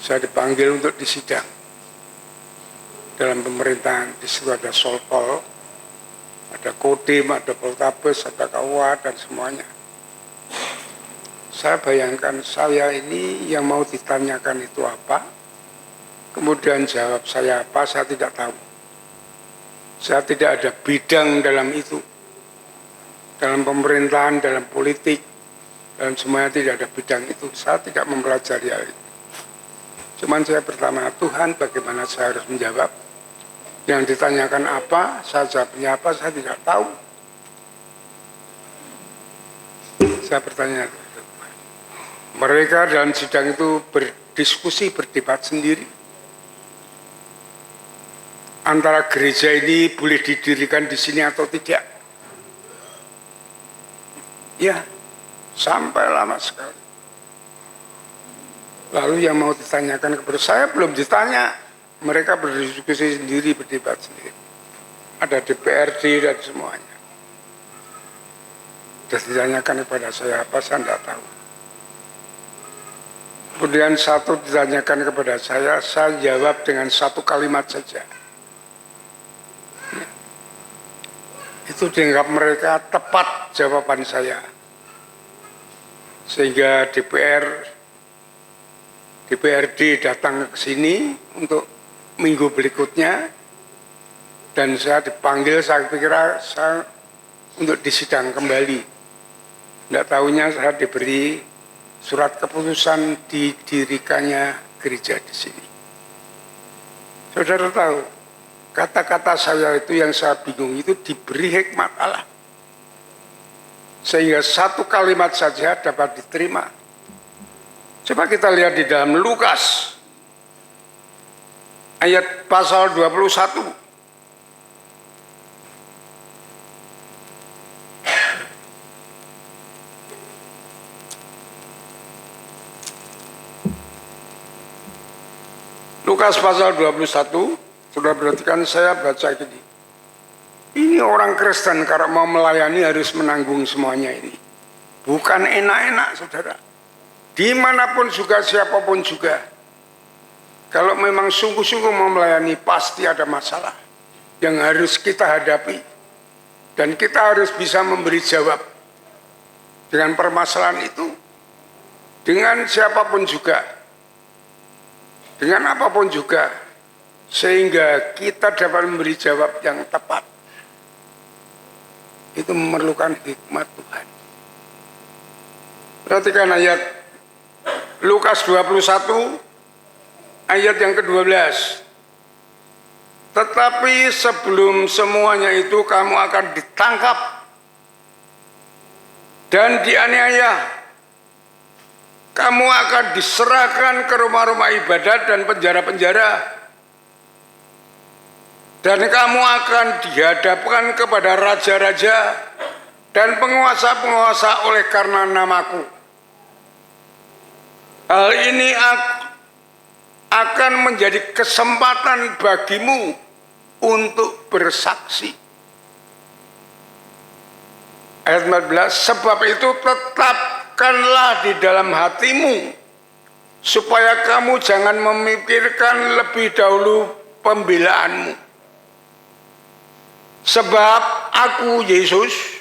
saya dipanggil untuk disidang dalam pemerintahan. Di situ ada Solpol, ada Kodim, ada Poltabes, ada KUA, dan semuanya. Saya bayangkan saya ini yang mau ditanyakan itu apa, kemudian jawab saya apa, saya tidak tahu. Saya tidak ada bidang dalam itu, dalam pemerintahan, dalam politik, dalam semuanya tidak ada bidang itu. Saya tidak mempelajari hal itu. Cuman saya bertanya, Tuhan bagaimana saya harus menjawab? Yang ditanyakan apa, saya jawabnya apa, saya tidak tahu. Saya bertanya, mereka dalam sidang itu berdiskusi, berdebat sendiri. Antara gereja ini boleh didirikan di sini atau tidak. Ya, sampai lama sekali. Lalu yang mau ditanyakan kepada saya belum ditanya. Mereka berdiskusi sendiri, berdebat sendiri. Ada DPRD dan semuanya. Sudah ditanyakan kepada saya apa, saya tidak tahu. Kemudian satu ditanyakan kepada saya jawab dengan satu kalimat saja. Itu dianggap mereka tepat jawaban saya. Sehingga DPRD datang ke sini untuk minggu berikutnya, dan saya dipanggil, saya pikir saya untuk disidang kembali. Tidak tahunya saya diberi surat keputusan didirikannya gereja di sini. Saudara tahu, kata-kata saya itu yang saya bingung itu diberi hikmat Allah. Sehingga satu kalimat saja dapat diterima. Coba kita lihat di dalam Lukas ayat pasal 21. Lukas pasal 21, sudah perhatikan saya baca gini. Ini orang Kristen kalau mau melayani harus menanggung semuanya ini. Bukan enak-enak saudara. Dimanapun juga, siapapun juga. Kalau memang sungguh-sungguh mau melayani pasti ada masalah yang harus kita hadapi. Dan kita harus bisa memberi jawab dengan permasalahan itu. Dengan siapapun juga. Dengan apapun juga, sehingga kita dapat memberi jawab yang tepat. Itu memerlukan hikmat Tuhan. Perhatikan ayat Lukas 21, ayat yang ke-12. Tetapi sebelum semuanya itu kamu akan ditangkap dan dianiaya. Kamu akan diserahkan ke rumah-rumah ibadat dan penjara-penjara. Dan kamu akan dihadapkan kepada raja-raja dan penguasa-penguasa oleh karena namaku. Hal ini akan menjadi kesempatan bagimu untuk bersaksi. Ayat 14, sebab itu tetapkanlah di dalam hatimu, supaya kamu jangan memikirkan lebih dahulu pembelaanmu. Sebab aku, Yesus,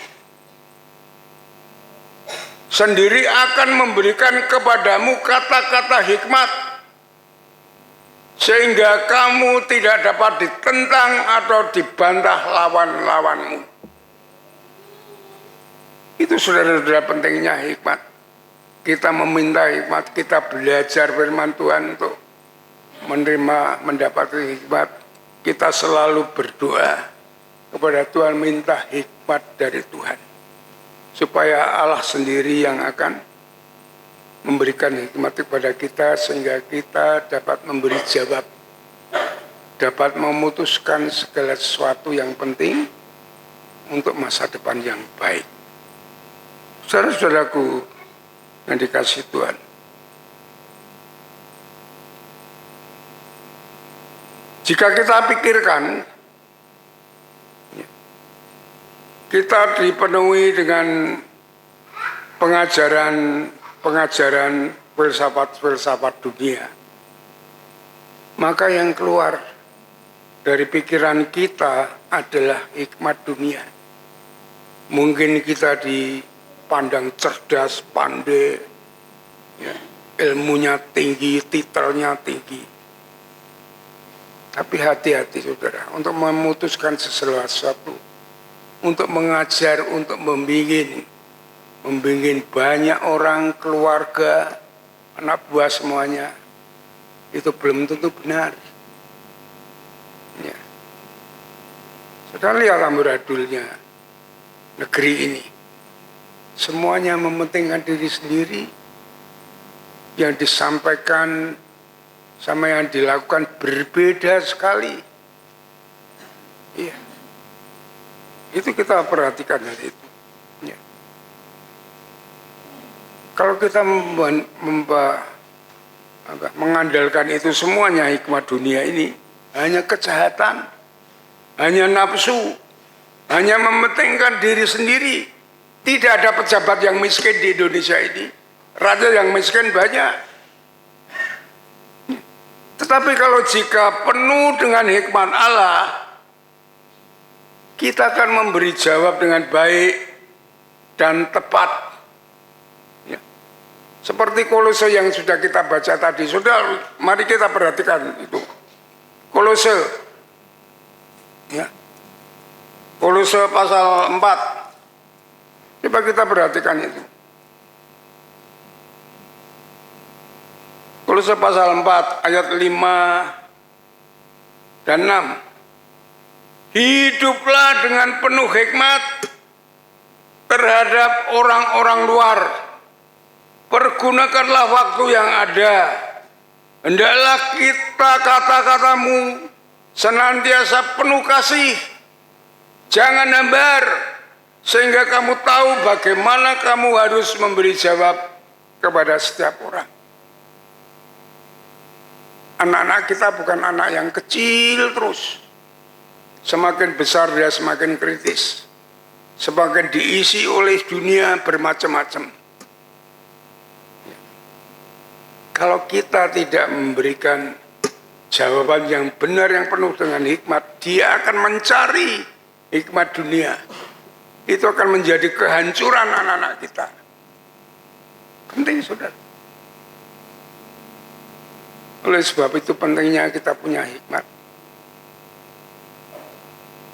sendiri akan memberikan kepadamu kata-kata hikmat, sehingga kamu tidak dapat ditentang atau dibantah lawan-lawanmu. Itu saudara-saudara pentingnya hikmat. Kita meminta hikmat, kita belajar firman Tuhan untuk menerima, mendapatkan hikmat. Kita selalu berdoa kepada Tuhan, minta hikmat dari Tuhan. Supaya Allah sendiri yang akan memberikan hikmat kepada kita, sehingga kita dapat memberi jawab, dapat memutuskan segala sesuatu yang penting untuk masa depan yang baik. Saudara-saudaraku yang dikasihi Tuhan, jika kita pikirkan, kita dipenuhi dengan pengajaran filsafat dunia, maka yang keluar dari pikiran kita adalah hikmat dunia. Mungkin kita dipandang cerdas, pandai, ya, ilmunya tinggi, titelnya tinggi. Tapi hati-hati saudara, untuk memutuskan sesuatu, untuk mengajar, untuk membimbing banyak orang, keluarga, anak buah semuanya, itu belum tentu benar. Ya. Saudara lihat amburadulnya negeri ini, semuanya mementingkan diri sendiri. Yang disampaikan sama yang dilakukan berbeda sekali. Iya. Itu kita perhatikan hal itu. Ya. Kalau kita mengandalkan itu semuanya, hikmat dunia ini hanya kejahatan, hanya nafsu, hanya mementingkan diri sendiri. Tidak ada pejabat yang miskin di Indonesia ini, raja yang miskin banyak. Tetapi kalau jika penuh dengan hikmat Allah, kita akan memberi jawab dengan baik dan tepat. Ya. Seperti Kolose yang sudah kita baca tadi. Sudah, mari kita perhatikan itu. Kolose. Ya. Kolose pasal 4. Coba kita perhatikan itu. Kolose pasal 4 ayat 5 dan 6. Hiduplah dengan penuh hikmat terhadap orang-orang luar Pergunakanlah waktu yang ada. Hendaklah kita kata-katamu senantiasa penuh kasih. Jangan hambar, sehingga kamu tahu bagaimana kamu harus memberi jawab kepada setiap orang. Anak-anak kita bukan anak yang kecil terus. Semakin besar dia semakin kritis. Semakin diisi oleh dunia bermacam-macam. Kalau kita tidak memberikan jawaban yang benar, yang penuh dengan hikmat, dia akan mencari hikmat dunia. Itu akan menjadi kehancuran anak-anak kita. Penting, saudara. Oleh sebab itu pentingnya kita punya hikmat.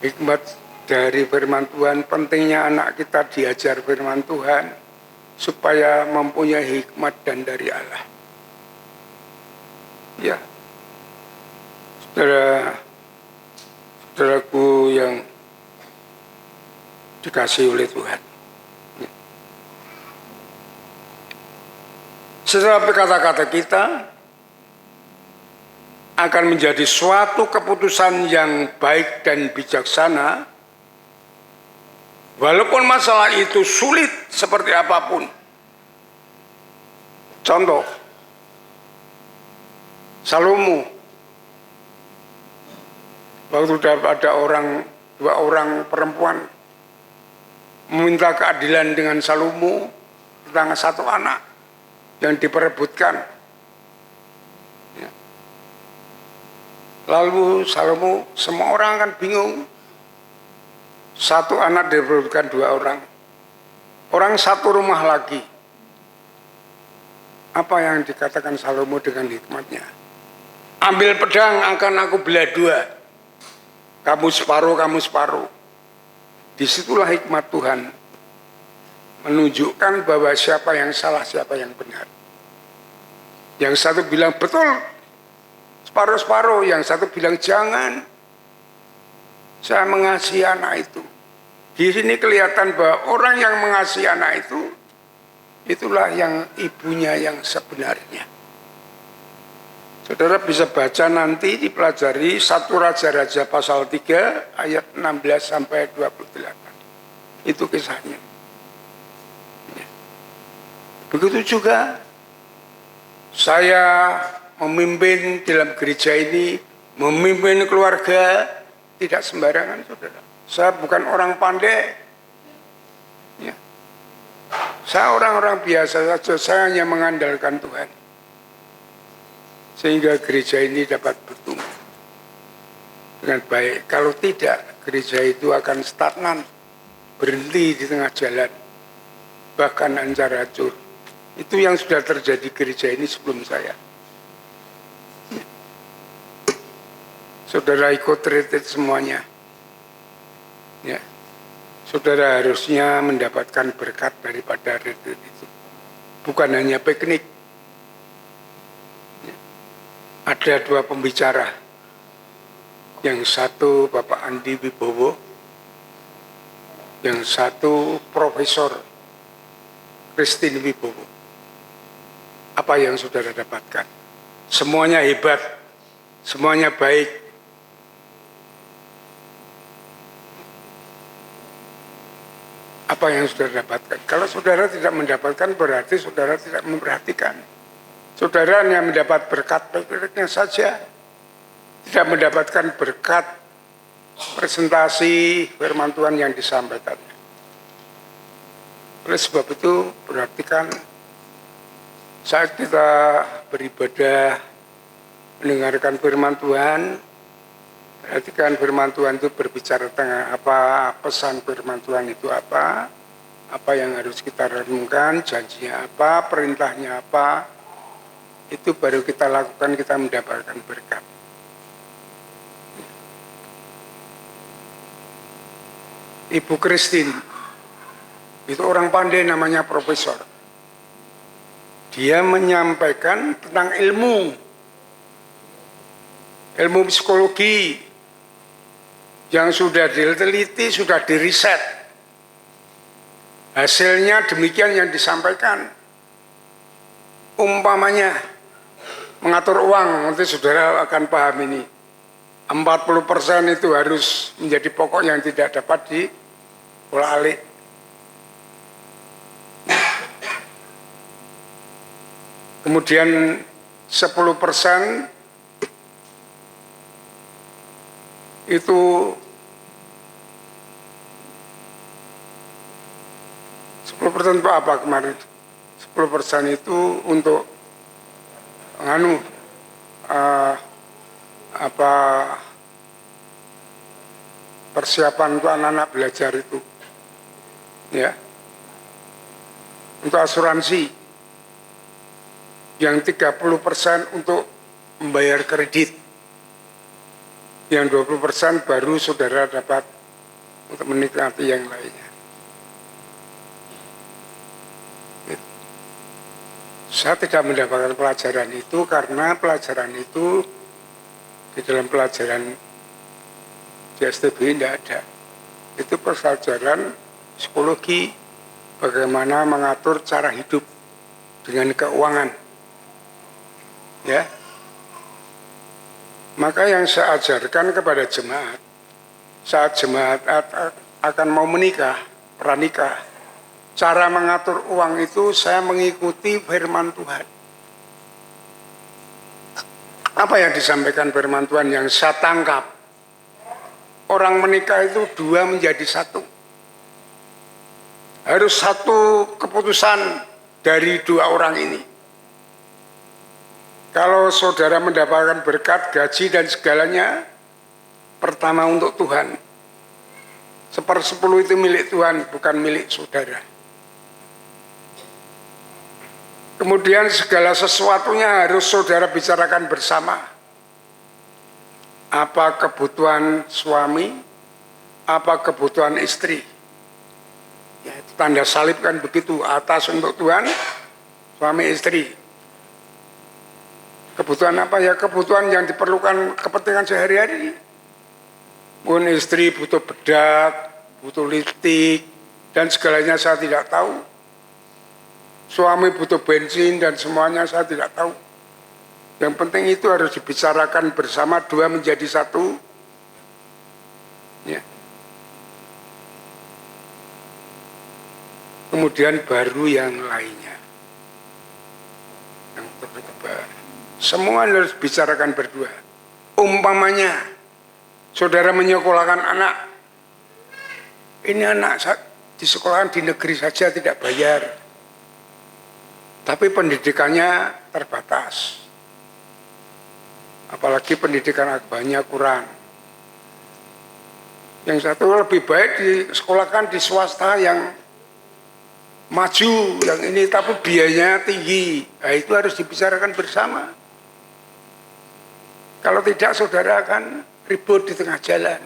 Hikmat dari firman Tuhan, pentingnya anak kita diajar firman Tuhan supaya mempunyai hikmat dan dari Allah. Ya, saudaraku yang dikasihi oleh Tuhan. Ya. Setelah kata-kata kita akan menjadi suatu keputusan yang baik dan bijaksana, walaupun masalah itu sulit seperti apapun. Contoh, Salomo, waktu ada dua orang perempuan meminta keadilan dengan Salomo tentang satu anak yang diperebutkan. Ya. Lalu Salomo, semua orang kan bingung. Satu anak diperebutkan dua orang. Orang satu rumah lagi. Apa yang dikatakan Salomo dengan hikmatnya? Ambil pedang, akan aku belah dua. Kamu separuh, kamu separuh. Disitulah hikmat Tuhan. Menunjukkan bahwa siapa yang salah, siapa yang benar. Yang satu bilang betul, separuh-separuh. Yang satu bilang jangan. Saya mengasihi anak itu. Di sini kelihatan bahwa orang yang mengasihi anak itu, itulah yang ibunya yang sebenarnya. Saudara bisa baca nanti dipelajari 1 Raja-Raja pasal 3 ayat 16 sampai 28. Itu kisahnya. Begitu juga saya memimpin dalam gereja ini, memimpin keluarga, tidak sembarangan, saudara. Saya bukan orang pandai. Ya. Saya orang-orang biasa saja, saya hanya mengandalkan Tuhan. Sehingga gereja ini dapat bertumbuh dengan baik. Kalau tidak, gereja itu akan stagnan, berhenti di tengah jalan, bahkan hancur hancur. Itu yang sudah terjadi gereja ini sebelum saya. Saudara ikut retreat semuanya. Ya. Saudara harusnya mendapatkan berkat daripada retreat itu. Bukan hanya piknik. Ada dua pembicara. Yang satu Bapak Andi Wibowo, yang satu Profesor Christine Wibowo. Apa yang saudara dapatkan? Semuanya hebat, semuanya baik. Apa yang saudara dapatkan? Kalau saudara tidak mendapatkan, berarti saudara tidak memperhatikan. Saudara hanya mendapat berkat-berkatnya saja, tidak mendapatkan berkat presentasi firman Tuhan yang disampaikan. Oleh sebab itu, perhatikan saat kita beribadah, mendengarkan firman Tuhan, perhatikan firman Tuhan itu berbicara tentang apa, pesan firman Tuhan itu apa yang harus kita renungkan, janjinya apa, perintahnya apa. Itu baru kita lakukan, kita mendapatkan berkat. Ibu Christine, itu orang pandai namanya profesor. Dia menyampaikan tentang ilmu psikologi yang sudah diteliti, sudah diriset. Hasilnya demikian yang disampaikan. Umpamanya mengatur uang, nanti saudara akan paham ini. 40% itu harus menjadi pokok yang tidak dapat diolah alik. Kemudian 10% itu itu apa kemarin? 10% itu untuk persiapan untuk anak-anak belajar itu, ya, untuk asuransi. Yang 30% untuk membayar kredit. Yang 20% baru saudara dapat untuk menikmati yang lainnya. Saya tidak mendapatkan pelajaran itu karena pelajaran itu di dalam pelajaran di STB tidak ada. Itu pelajaran psikologi, bagaimana mengatur cara hidup dengan keuangan. Ya. Maka yang saya ajarkan kepada jemaat, saat jemaat akan mau menikah, pranikah, cara mengatur uang itu saya mengikuti firman Tuhan. Apa yang disampaikan firman Tuhan yang saya tangkap? Orang menikah itu 2 menjadi 1. Harus satu keputusan dari 2 orang ini. Kalau saudara mendapatkan berkat, gaji dan segalanya, pertama untuk Tuhan. 1/10 itu milik Tuhan, bukan milik saudara. Kemudian segala sesuatunya harus saudara bicarakan bersama. Apa kebutuhan suami, apa kebutuhan istri. Ya, tanda salib kan begitu, atas untuk Tuhan, suami istri. Kebutuhan apa ya? Kebutuhan yang diperlukan kepentingan sehari-hari. Mungkin istri butuh bedak, butuh lipstik, dan segalanya saya tidak tahu. Suami butuh bensin dan semuanya saya tidak tahu. Yang penting itu harus dibicarakan bersama, 2 menjadi 1. Ya. Kemudian baru yang lainnya. Yang terdekat. Semua harus bicarakan berdua. Umpamanya, saudara menyekolahkan anak. Ini anak di sekolahan di negeri saja tidak bayar. Tapi pendidikannya terbatas. Apalagi pendidikan agamanya kurang. Yang satu lebih baik disekolahkan di swasta yang maju, yang ini tapi biayanya tinggi. Nah, itu harus dibicarakan bersama. Kalau tidak, saudara akan ribut di tengah jalan.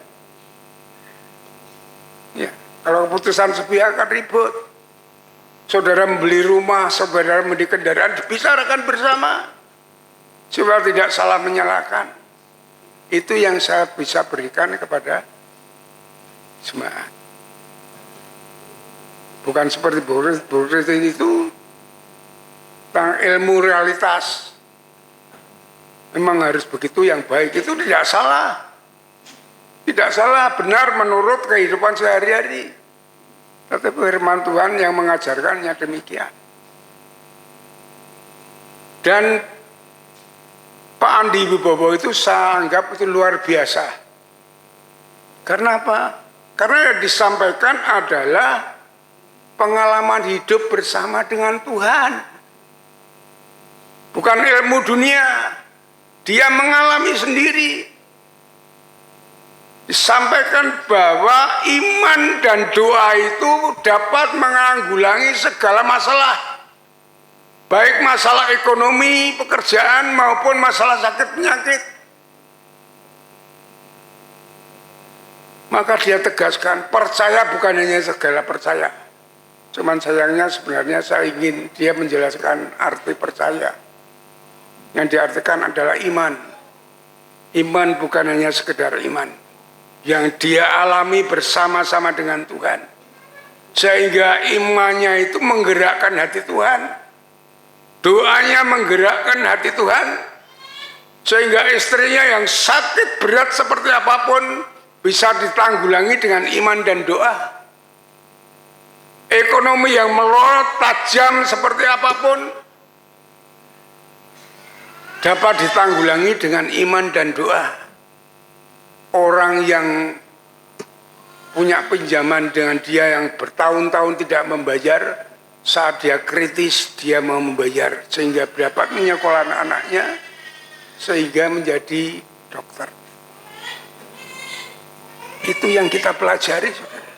Ya, kalau keputusan sepihak akan ribut. Saudara membeli rumah, saudara membeli kendaraan, dibicarakan bersama. Supaya tidak salah menyalahkan. Itu yang saya bisa berikan kepada jemaat. Bukan seperti Boris itu tentang ilmu realitas. Memang harus begitu, yang baik itu tidak salah. Tidak salah, benar menurut kehidupan sehari-hari. Tetapi firman Tuhan yang mengajarkannya demikian. Dan Pak Andi Wibowo itu saya anggap itu luar biasa. Karena apa? Karena yang disampaikan adalah pengalaman hidup bersama dengan Tuhan. Bukan ilmu dunia. Dia mengalami sendiri. Disampaikan bahwa iman dan doa itu dapat menanggulangi segala masalah. Baik masalah ekonomi, pekerjaan maupun masalah sakit penyakit. Maka dia tegaskan, percaya bukan hanya segala percaya. Cuman sayangnya sebenarnya saya ingin dia menjelaskan arti percaya. Yang diartikan adalah iman. Iman bukan hanya sekedar iman. Yang dia alami bersama-sama dengan Tuhan. Sehingga imannya itu menggerakkan hati Tuhan. Doanya menggerakkan hati Tuhan, sehingga istrinya yang sakit berat seperti apapun bisa ditanggulangi dengan iman dan doa. Ekonomi yang melorot tajam seperti apapun dapat ditanggulangi dengan iman dan doa. Orang yang punya pinjaman dengan dia yang bertahun-tahun tidak membayar, saat dia kritis dia mau membayar sehingga dapat menyekolahkan anaknya sehingga menjadi dokter. Itu yang kita pelajari, saudara.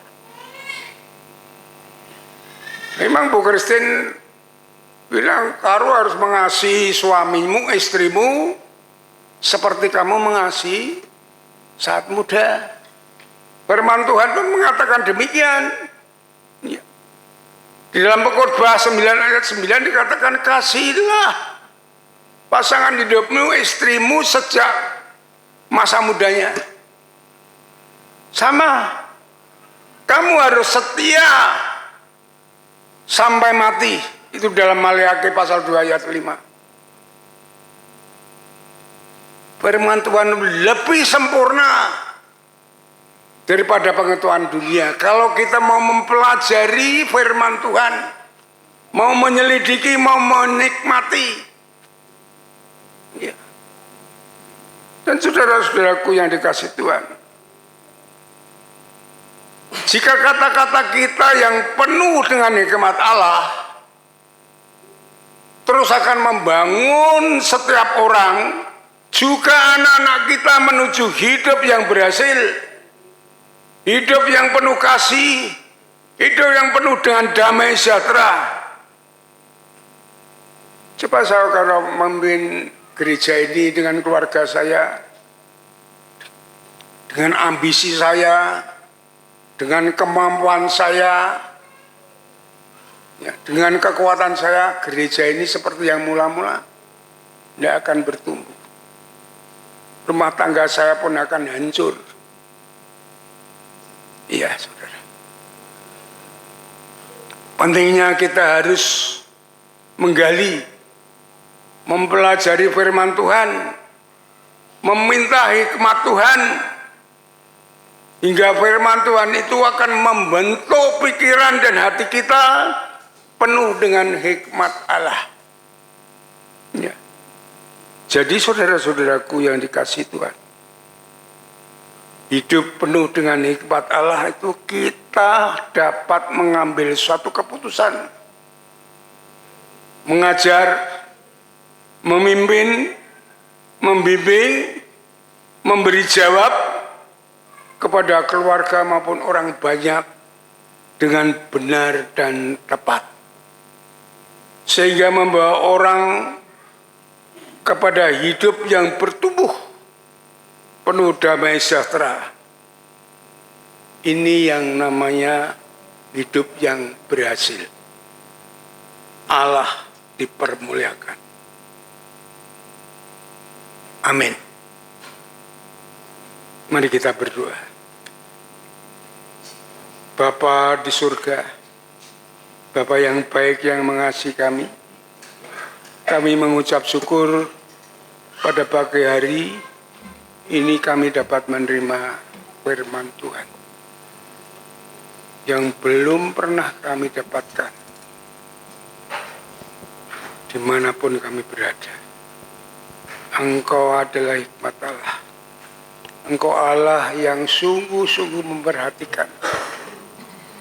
Memang Bu Christine bilang kamu harus mengasihi suamimu, istrimu seperti kamu mengasihi saat muda. Firman Tuhan pun mengatakan demikian. Ya. Di dalam Pengkhotbah 9 ayat 9 dikatakan, kasihilah pasangan hidupmu, istrimu sejak masa mudanya. Sama, kamu harus setia sampai mati. Itu dalam Maleakhi pasal 2 ayat 5. Firman Tuhan lebih sempurna daripada pengetahuan dunia. Kalau kita mau mempelajari firman Tuhan, mau menyelidiki, mau menikmati, ya. Dan saudara-saudaraku yang dikasih Tuhan, jika kata-kata kita yang penuh dengan hikmat Allah terus akan membangun setiap orang, juga anak-anak kita menuju hidup yang berhasil, hidup yang penuh kasih, hidup yang penuh dengan damai sejahtera. Coba saya kalau memimpin gereja ini dengan keluarga saya, dengan ambisi saya, dengan kemampuan saya, ya, dengan kekuatan saya, gereja ini seperti yang mula-mula tidak akan bertumbuh. Rumah tangga saya pun akan hancur. Iya, saudara. Pentingnya kita harus menggali, mempelajari firman Tuhan, meminta hikmat Tuhan, hingga firman Tuhan itu akan membentuk pikiran dan hati kita penuh dengan hikmat Allah. Ya. Jadi saudara-saudaraku yang dikasihi Tuhan, hidup penuh dengan hikmat Allah itu kita dapat mengambil suatu keputusan, mengajar, memimpin, membimbing, memberi jawab kepada keluarga maupun orang banyak dengan benar dan tepat, sehingga membawa orang kepada hidup yang bertumbuh penuh damai sejahtera. Ini yang namanya hidup yang berhasil. Allah dipermuliakan. Amin. Mari kita berdoa. Bapa di surga, Bapa yang baik yang mengasihi kami mengucap syukur pada pagi hari ini kami dapat menerima firman Tuhan yang belum pernah kami dapatkan dimanapun kami berada. Engkau adalah hikmat Allah. Engkau Allah yang sungguh-sungguh memperhatikan,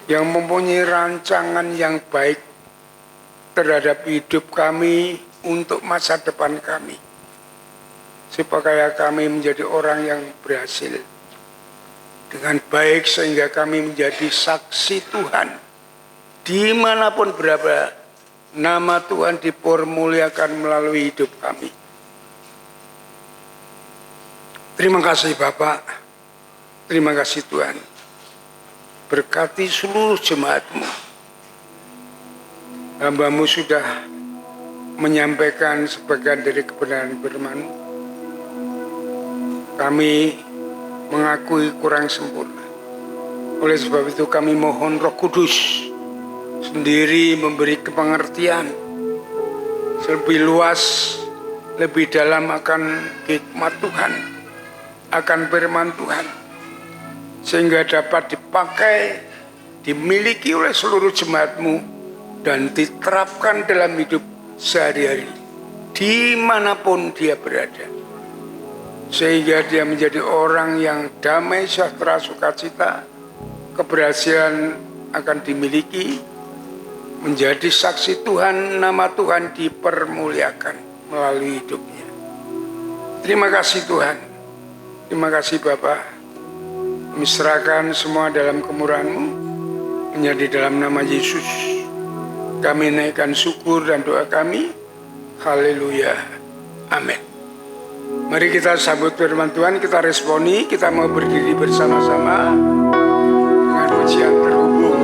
yang mempunyai rancangan yang baik terhadap hidup kami, untuk masa depan kami, supaya kami menjadi orang yang berhasil dengan baik, sehingga kami menjadi saksi Tuhan dimanapun berada. Nama Tuhan dipermuliakan melalui hidup kami. Terima kasih Bapak, terima kasih Tuhan. Berkati seluruh jemaat-Mu. Hamba-Mu sudah menyampaikan sebagian dari kebenaran firman-Mu. Kami mengakui kurang sempurna. Oleh sebab itu kami mohon Roh Kudus sendiri memberi pengertian, lebih luas, lebih dalam akan hikmat Tuhan, akan firman Tuhan, sehingga dapat dipakai, dimiliki oleh seluruh jemaatmu, dan diterapkan dalam hidup sehari-hari, dimanapun dia berada. Sehingga dia menjadi orang yang damai, sejahtera, sukacita, keberhasilan akan dimiliki, menjadi saksi Tuhan, nama Tuhan dipermuliakan melalui hidupnya. Terima kasih Tuhan, terima kasih Bapa. Kami serahkan semua dalam kemurahan-Mu, menjadi dalam nama Yesus kami naikkan syukur dan doa kami. Haleluya, amin. Mari kita sambut firman Tuhan, kita responi, kita mau berdiri bersama-sama dengan pujian terhubung.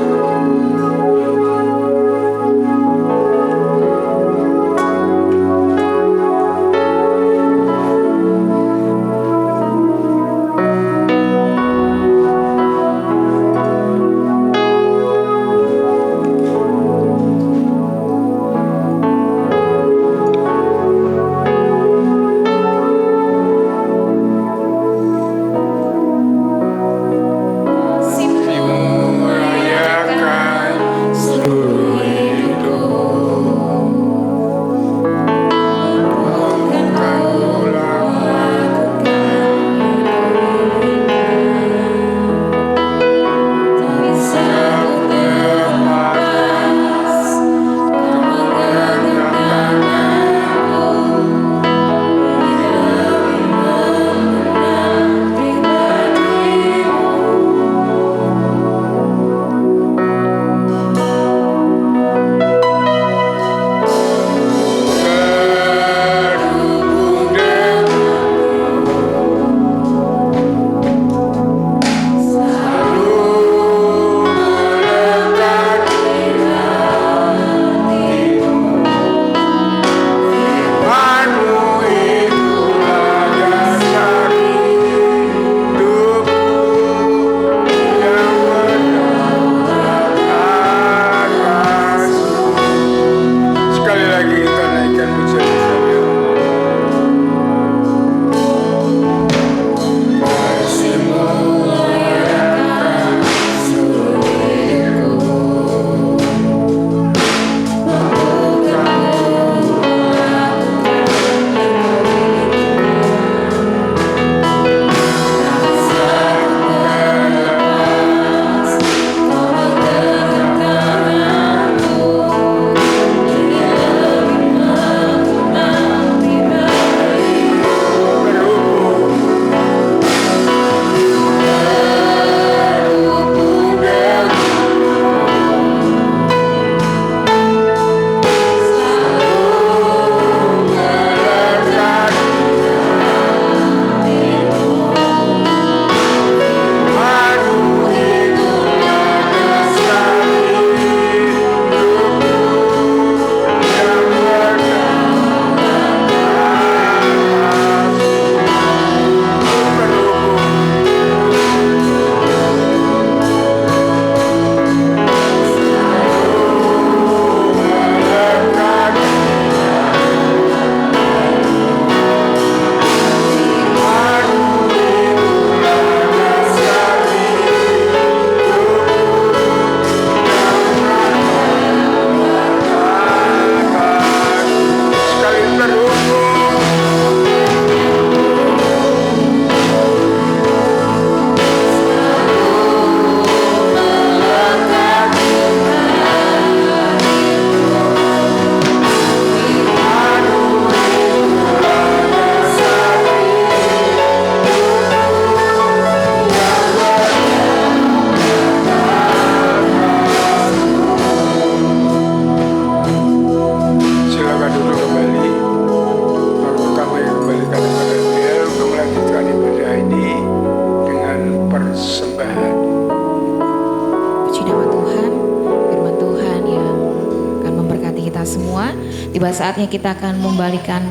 Tiba saatnya kita akan membalikan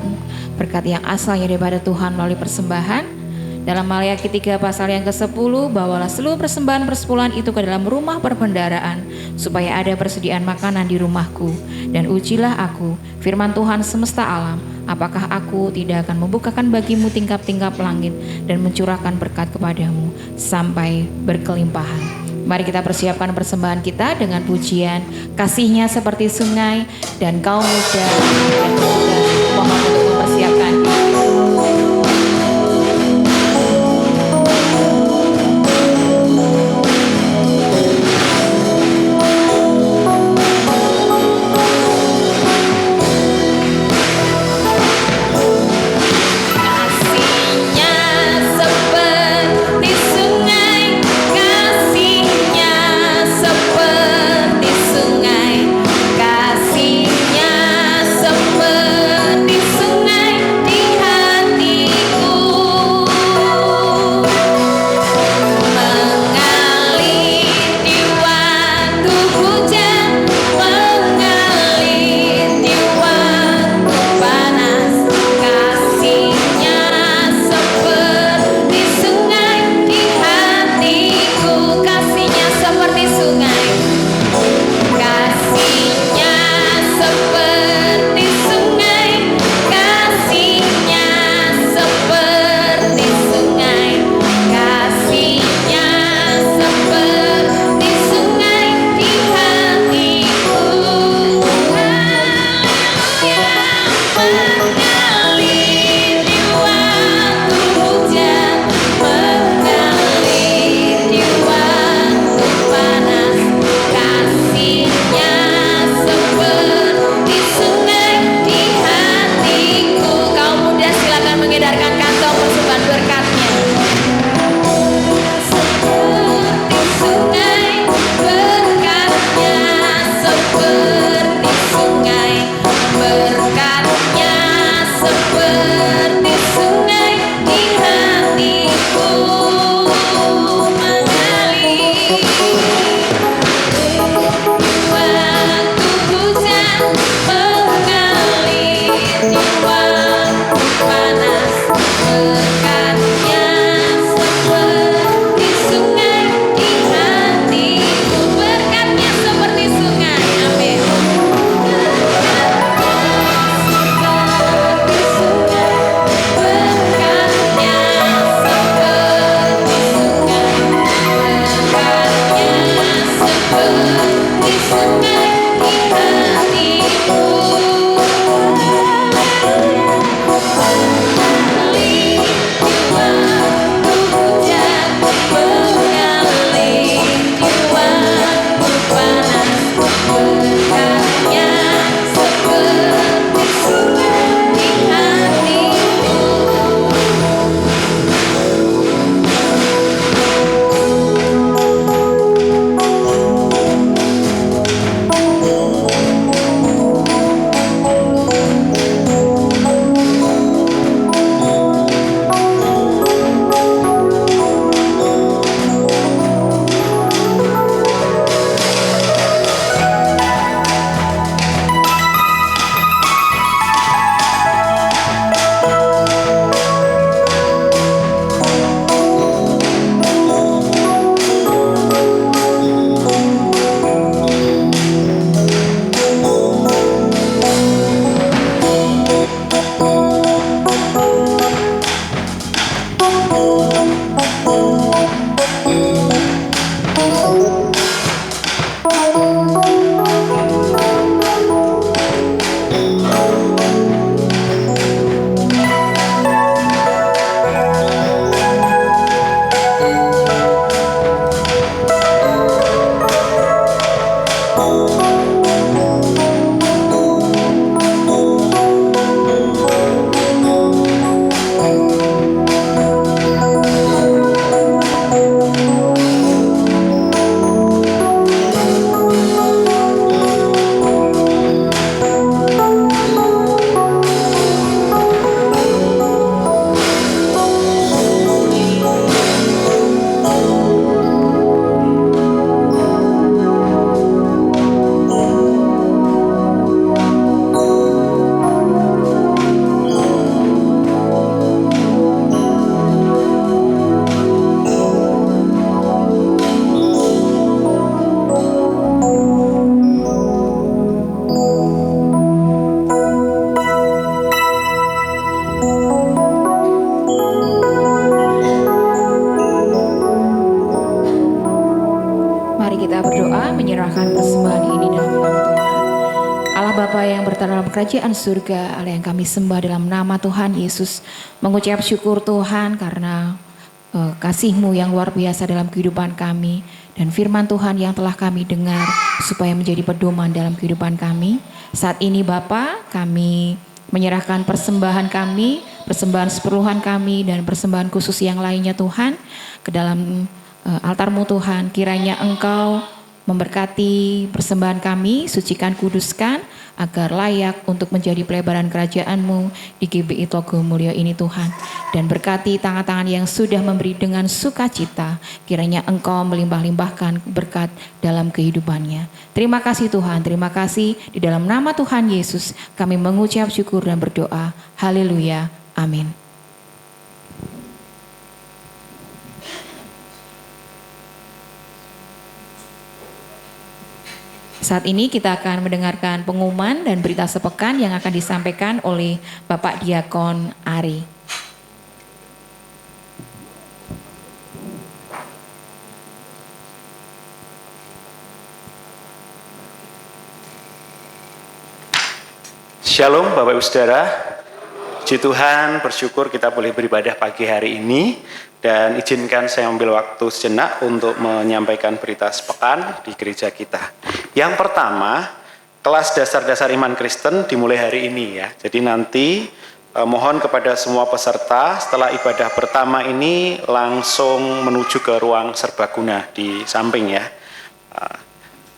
berkat yang asalnya daripada Tuhan melalui persembahan, Dalam Maleakhi 3 pasal yang ke-10, bawalah seluruh persembahan persepuluhan itu ke dalam rumah perbendaharaan, supaya ada persediaan makanan di rumahku. Dan ujilah aku, firman Tuhan semesta alam, apakah aku tidak akan membukakan bagimu tingkap-tingkap langit dan mencurahkan berkat kepadamu sampai berkelimpahan. Mari kita persiapkan persembahan kita dengan pujian kasihnya seperti sungai, dan kaum muda dan pemuda mohon untuk mempersiapkan diri. Kasihnya seperti sungai, kita berdoa menyerahkan persembahan ini dalam nama Tuhan. Allah Bapa yang berada dalam kerajaan surga, Allah yang kami sembah dalam nama Tuhan Yesus, mengucap syukur Tuhan karena kasih-Mu yang luar biasa dalam kehidupan kami, dan firman Tuhan yang telah kami dengar supaya menjadi pedoman dalam kehidupan kami. Saat ini Bapa, kami menyerahkan persembahan kami, persembahan seperluhan kami, dan persembahan khusus yang lainnya Tuhan, ke dalam altar-Mu Tuhan. Kiranya Engkau memberkati persembahan kami, sucikan, kuduskan, agar layak untuk menjadi pelebaran kerajaan-Mu di GBI Tlogomulyo ini Tuhan. Dan berkati tangan-tangan yang sudah memberi dengan sukacita, kiranya Engkau melimpah-limpahkan berkat dalam kehidupannya. Terima kasih Tuhan, terima kasih. Di dalam nama Tuhan Yesus kami mengucap syukur dan berdoa. Haleluya, amin. Saat ini kita akan mendengarkan pengumuman dan berita sepekan yang akan disampaikan oleh Bapak Diakon Ari. Shalom Bapak Ibu Saudara, puji Tuhan, bersyukur kita boleh beribadah pagi hari ini, dan izinkan saya ambil waktu sejenak untuk menyampaikan berita sepekan di gereja kita. Yang pertama, kelas dasar-dasar iman Kristen dimulai hari ini ya. Jadi nanti mohon kepada semua peserta setelah ibadah pertama ini langsung menuju ke ruang serbaguna di samping ya.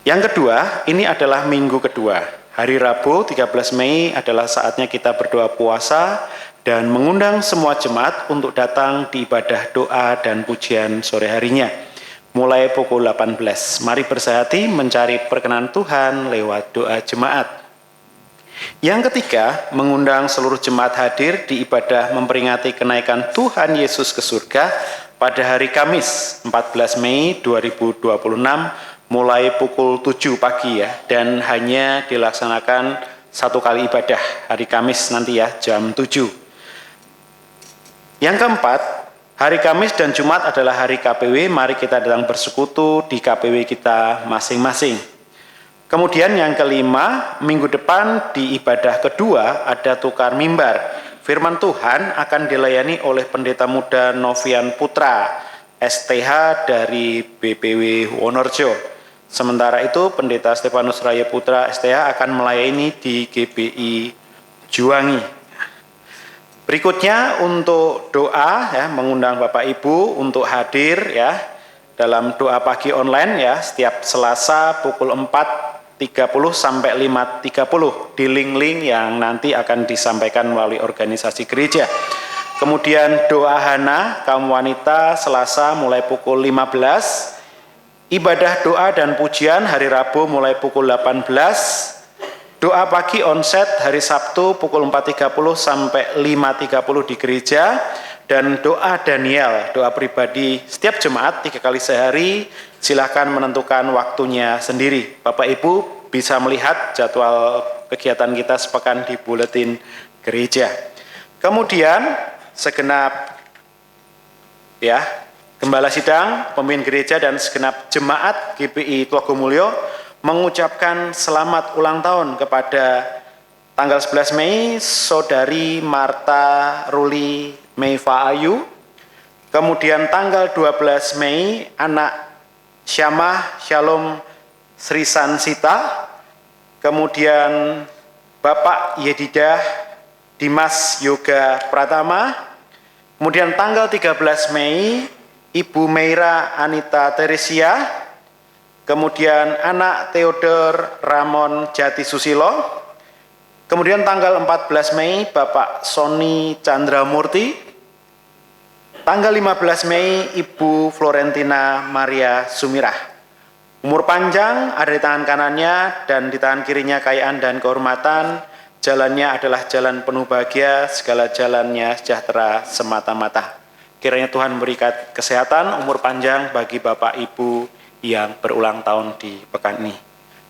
Yang kedua, ini adalah minggu kedua. Hari Rabu 13 Mei adalah saatnya kita berdoa puasa dan mengundang semua jemaat untuk datang di ibadah doa dan pujian sore harinya. Mulai pukul 18. Mari bersehati mencari perkenan Tuhan lewat doa jemaat. Yang ketiga, mengundang seluruh jemaat hadir di ibadah memperingati kenaikan Tuhan Yesus ke surga pada hari Kamis 14 Mei 2026 mulai pukul 7 pagi ya, dan hanya dilaksanakan satu kali ibadah hari Kamis nanti ya, jam 7. Yang keempat, hari Kamis dan Jumat adalah hari KPW, mari kita datang bersekutu di KPW kita masing-masing. Kemudian yang kelima, minggu depan di ibadah kedua ada tukar mimbar. Firman Tuhan akan dilayani oleh Pendeta Muda Novian Putra, STH dari BPW Wonorejo. Sementara itu Pendeta Stefanus Raya Putra, STH akan melayani di GBI Juwangi. Berikutnya untuk doa ya, mengundang Bapak Ibu untuk hadir ya dalam doa pagi online ya, setiap Selasa pukul 4.30 sampai 5.30 di link-link yang nanti akan disampaikan melalui organisasi gereja. Kemudian doa Hana kaum wanita Selasa mulai pukul 15. Ibadah doa dan pujian hari Rabu mulai pukul 18. Doa pagi onset hari Sabtu pukul 4.30 sampai 5.30 di gereja, dan doa Daniel, doa pribadi setiap jemaat 3 kali sehari. Silakan menentukan waktunya sendiri. Bapak Ibu bisa melihat jadwal kegiatan kita sepekan di buletin gereja. Kemudian segenap ya gembala sidang, pemimpin gereja dan segenap jemaat GBI Tlogomulyo mengucapkan selamat ulang tahun kepada tanggal 11 Mei Saudari Marta Ruli Meiva Ayu. Kemudian tanggal 12 Mei anak Syamah Shalom Sri Sansita. Kemudian Bapak Yedidah Dimas Yoga Pratama. Kemudian tanggal 13 Mei Ibu Meira Anita Teresia. Kemudian anak Theodor Ramon Jati Susilo. Kemudian tanggal 14 Mei Bapak Sony Chandramurti. Tanggal 15 Mei Ibu Florentina Maria Sumirah. Umur panjang ada di tangan kanannya dan di tangan kirinya kekayaan dan kehormatan. Jalannya adalah jalan penuh bahagia, segala jalannya sejahtera semata-mata. Kiranya Tuhan memberikan kesehatan, umur panjang bagi Bapak Ibu yang berulang tahun di pekan ini.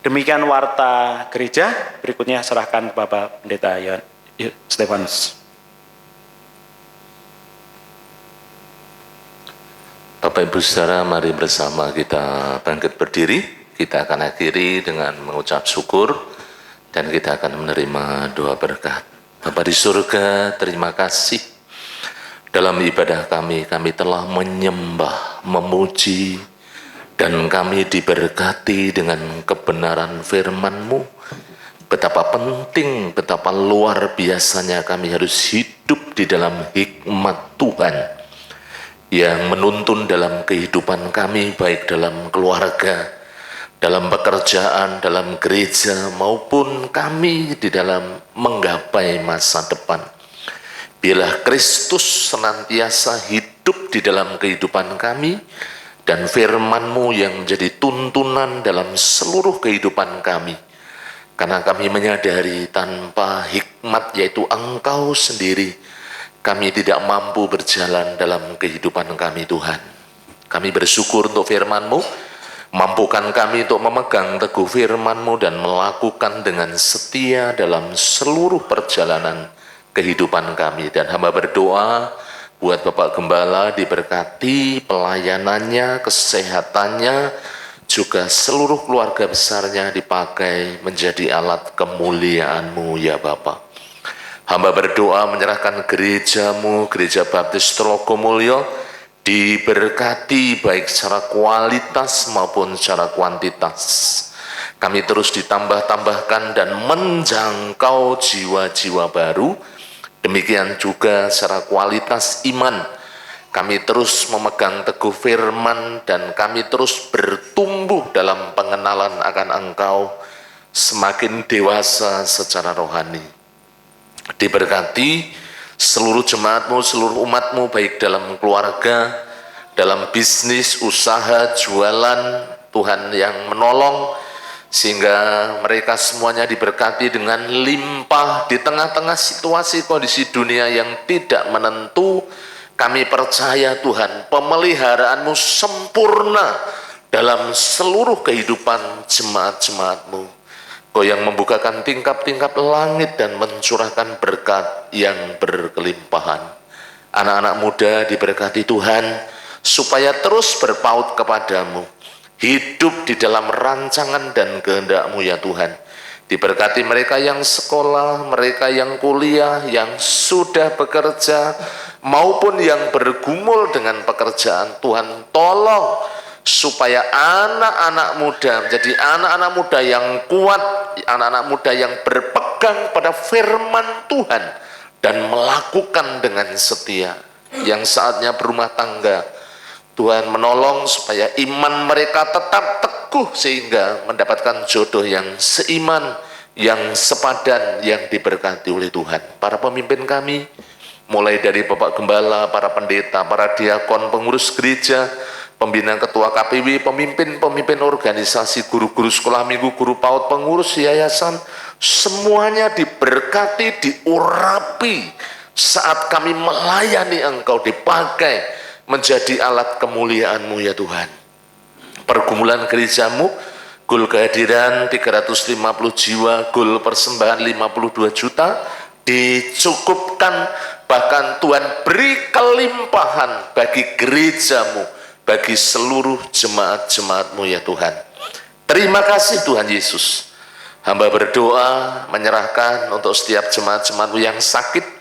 Demikian warta gereja, berikutnya serahkan ke Bapak Pendeta Stefanus. Bapak Bapak Ibu Saudara, mari bersama kita bangkit berdiri. Kita akan akhiri dengan mengucap syukur dan kita akan menerima doa berkat. Bapa di surga, terima kasih. Dalam ibadah kami telah menyembah, memuji, dan kami diberkati dengan kebenaran firman-Mu. Betapa penting, betapa luar biasanya kami harus hidup di dalam hikmat Tuhan yang menuntun dalam kehidupan kami, baik dalam keluarga, dalam pekerjaan, dalam gereja, maupun kami di dalam menggapai masa depan. Biarlah Kristus senantiasa hidup di dalam kehidupan kami, dan firman-Mu yang menjadi tuntunan dalam seluruh kehidupan kami. Karena kami menyadari tanpa hikmat, yaitu Engkau sendiri, kami tidak mampu berjalan dalam kehidupan kami, Tuhan. Kami bersyukur untuk firman-Mu, mampukan kami untuk memegang teguh firman-Mu dan melakukan dengan setia dalam seluruh perjalanan kehidupan kami. Dan hamba berdoa buat Bapak Gembala, diberkati pelayanannya, kesehatannya, juga seluruh keluarga besarnya dipakai menjadi alat kemuliaan-Mu ya Bapak. Hamba berdoa menyerahkan gereja-Mu, Gereja Baptis Trogomulyo, diberkati baik secara kualitas maupun secara kuantitas. Kami terus ditambah-tambahkan dan menjangkau jiwa-jiwa baru. Demikian juga secara kualitas iman. Kami terus memegang teguh firman dan kami terus bertumbuh dalam pengenalan akan Engkau, semakin dewasa secara rohani. Diberkati seluruh jemaat-Mu, seluruh umat-Mu, baik dalam keluarga, dalam bisnis, usaha, jualan, Tuhan yang menolong, sehingga mereka semuanya diberkati dengan limpah di tengah-tengah situasi kondisi dunia yang tidak menentu. Kami percaya Tuhan, pemeliharaan-Mu sempurna dalam seluruh kehidupan jemaat-jemaat-Mu. Kau yang membukakan tingkap-tingkap langit dan mencurahkan berkat yang berkelimpahan. Anak-anak muda diberkati Tuhan, supaya terus berpaut kepadamu, hidup di dalam rancangan dan kehendak-Mu ya Tuhan. Diberkati mereka yang sekolah, mereka yang kuliah, yang sudah bekerja, maupun yang bergumul dengan pekerjaan. Tuhan tolong supaya anak-anak muda menjadi anak-anak muda yang kuat, anak-anak muda yang berpegang pada firman Tuhan dan melakukan dengan setia. Yang saatnya berumah tangga, Tuhan menolong supaya iman mereka tetap teguh sehingga mendapatkan jodoh yang seiman, yang sepadan, yang diberkati oleh Tuhan. Para pemimpin kami, mulai dari Bapak Gembala, para pendeta, para diakon, pengurus gereja, pembina ketua KPW, pemimpin-pemimpin organisasi, guru-guru sekolah minggu, guru PAUD, pengurus yayasan, semuanya diberkati, diurapi saat kami melayani Engkau, dipakai menjadi alat kemuliaan-Mu ya Tuhan. Pergumulan gereja-Mu, goal kehadiran 350 jiwa, goal persembahan 52 juta, dicukupkan, bahkan Tuhan beri kelimpahan bagi gereja-Mu, bagi seluruh jemaat-jemaat-Mu ya Tuhan. Terima kasih Tuhan Yesus. Hamba berdoa menyerahkan untuk setiap jemaat-jemaat-Mu yang sakit,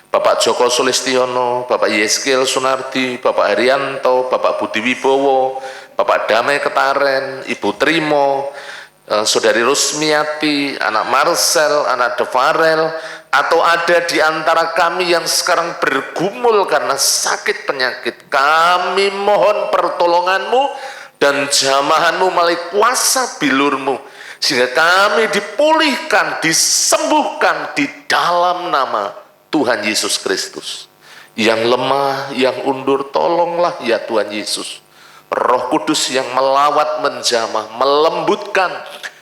Bapak Joko Sulistiono, Bapak Yeskel Sunardi, Bapak Haryanto, Bapak Budi Wibowo, Bapak Damai Ketaren, Ibu Trimo, Saudari Rusmiati, anak Marcel, anak Devarel, atau ada di antara kami yang sekarang bergumul karena sakit penyakit. Kami mohon pertolongan-Mu dan jamahan-Mu melalui kuasa bilur-Mu, sehingga kami dipulihkan, disembuhkan di dalam nama Tuhan Yesus Kristus. Yang lemah, yang undur, tolonglah ya Tuhan Yesus. Roh Kudus yang melawat, menjamah, melembutkan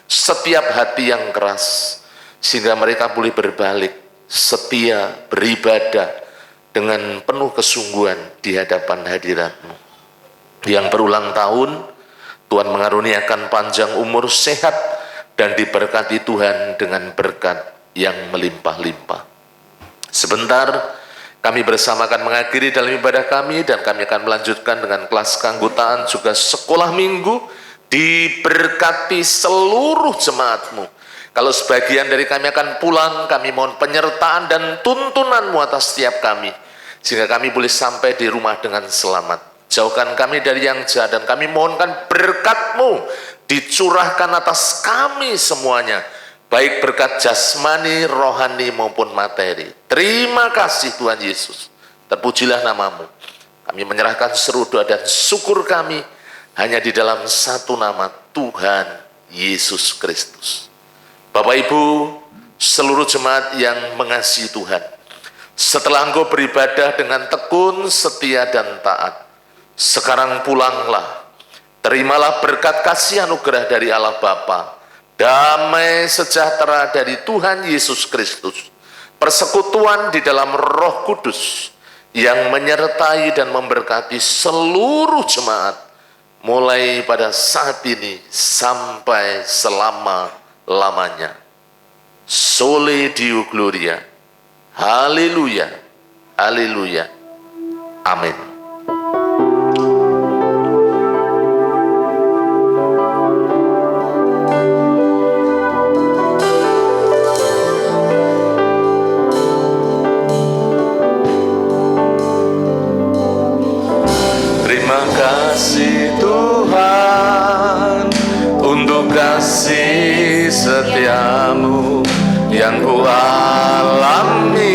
setiap hati yang keras, sehingga mereka boleh berbalik, setia, beribadah dengan penuh kesungguhan di hadapan hadirat-Mu. Yang berulang tahun, Tuhan mengaruniakan panjang umur, sehat, dan diberkati Tuhan dengan berkat yang melimpah-limpah. Sebentar Kami bersama akan mengakhiri dalam ibadah kami, dan kami akan melanjutkan dengan kelas keanggotaan juga sekolah minggu. Diberkati seluruh jemaatmu. Kalau sebagian dari kami akan pulang, kami mohon penyertaan dan tuntunanmu atas setiap kami, sehingga kami boleh sampai di rumah dengan selamat. Jauhkan kami dari yang jahat, dan kami mohonkan berkat-Mu dicurahkan atas kami semuanya, baik berkat jasmani, rohani maupun materi. Terima kasih Tuhan Yesus, terpujilah nama-Mu. Kami menyerahkan seluruh doa dan syukur kami hanya di dalam satu nama, Tuhan Yesus Kristus. Bapak Ibu, seluruh jemaat yang mengasihi Tuhan, setelah engkau beribadah dengan tekun, setia dan taat, sekarang pulanglah. Terimalah berkat kasih anugerah dari Allah Bapa, damai sejahtera dari Tuhan Yesus Kristus, persekutuan di dalam Roh Kudus yang menyertai dan memberkati seluruh jemaat, mulai pada saat ini sampai selama-lamanya. Soli Deo Gloria. Haleluya. Haleluya. Amin. Terima kasih Tuhan untuk kasih setiamu yang ku alami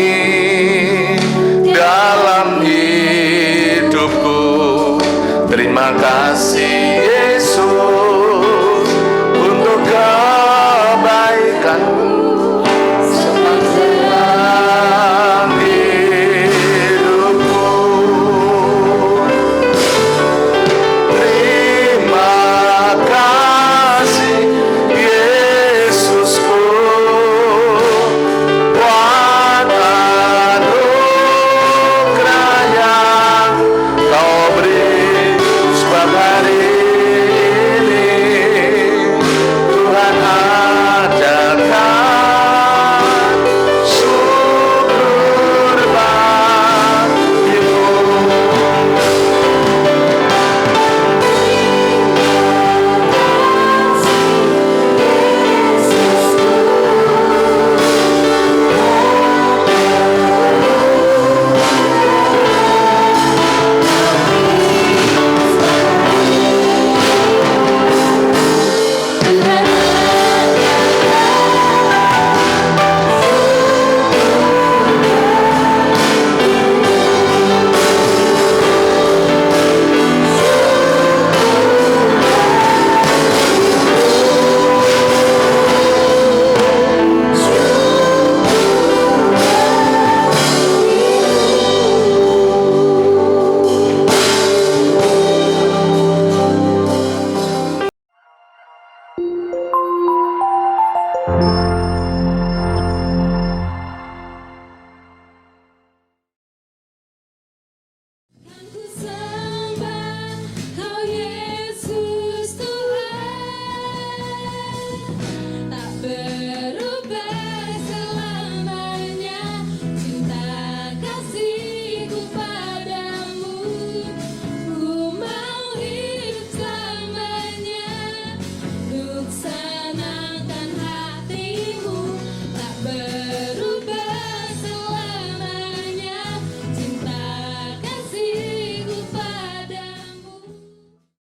dalam hidupku. Terima kasih Yesus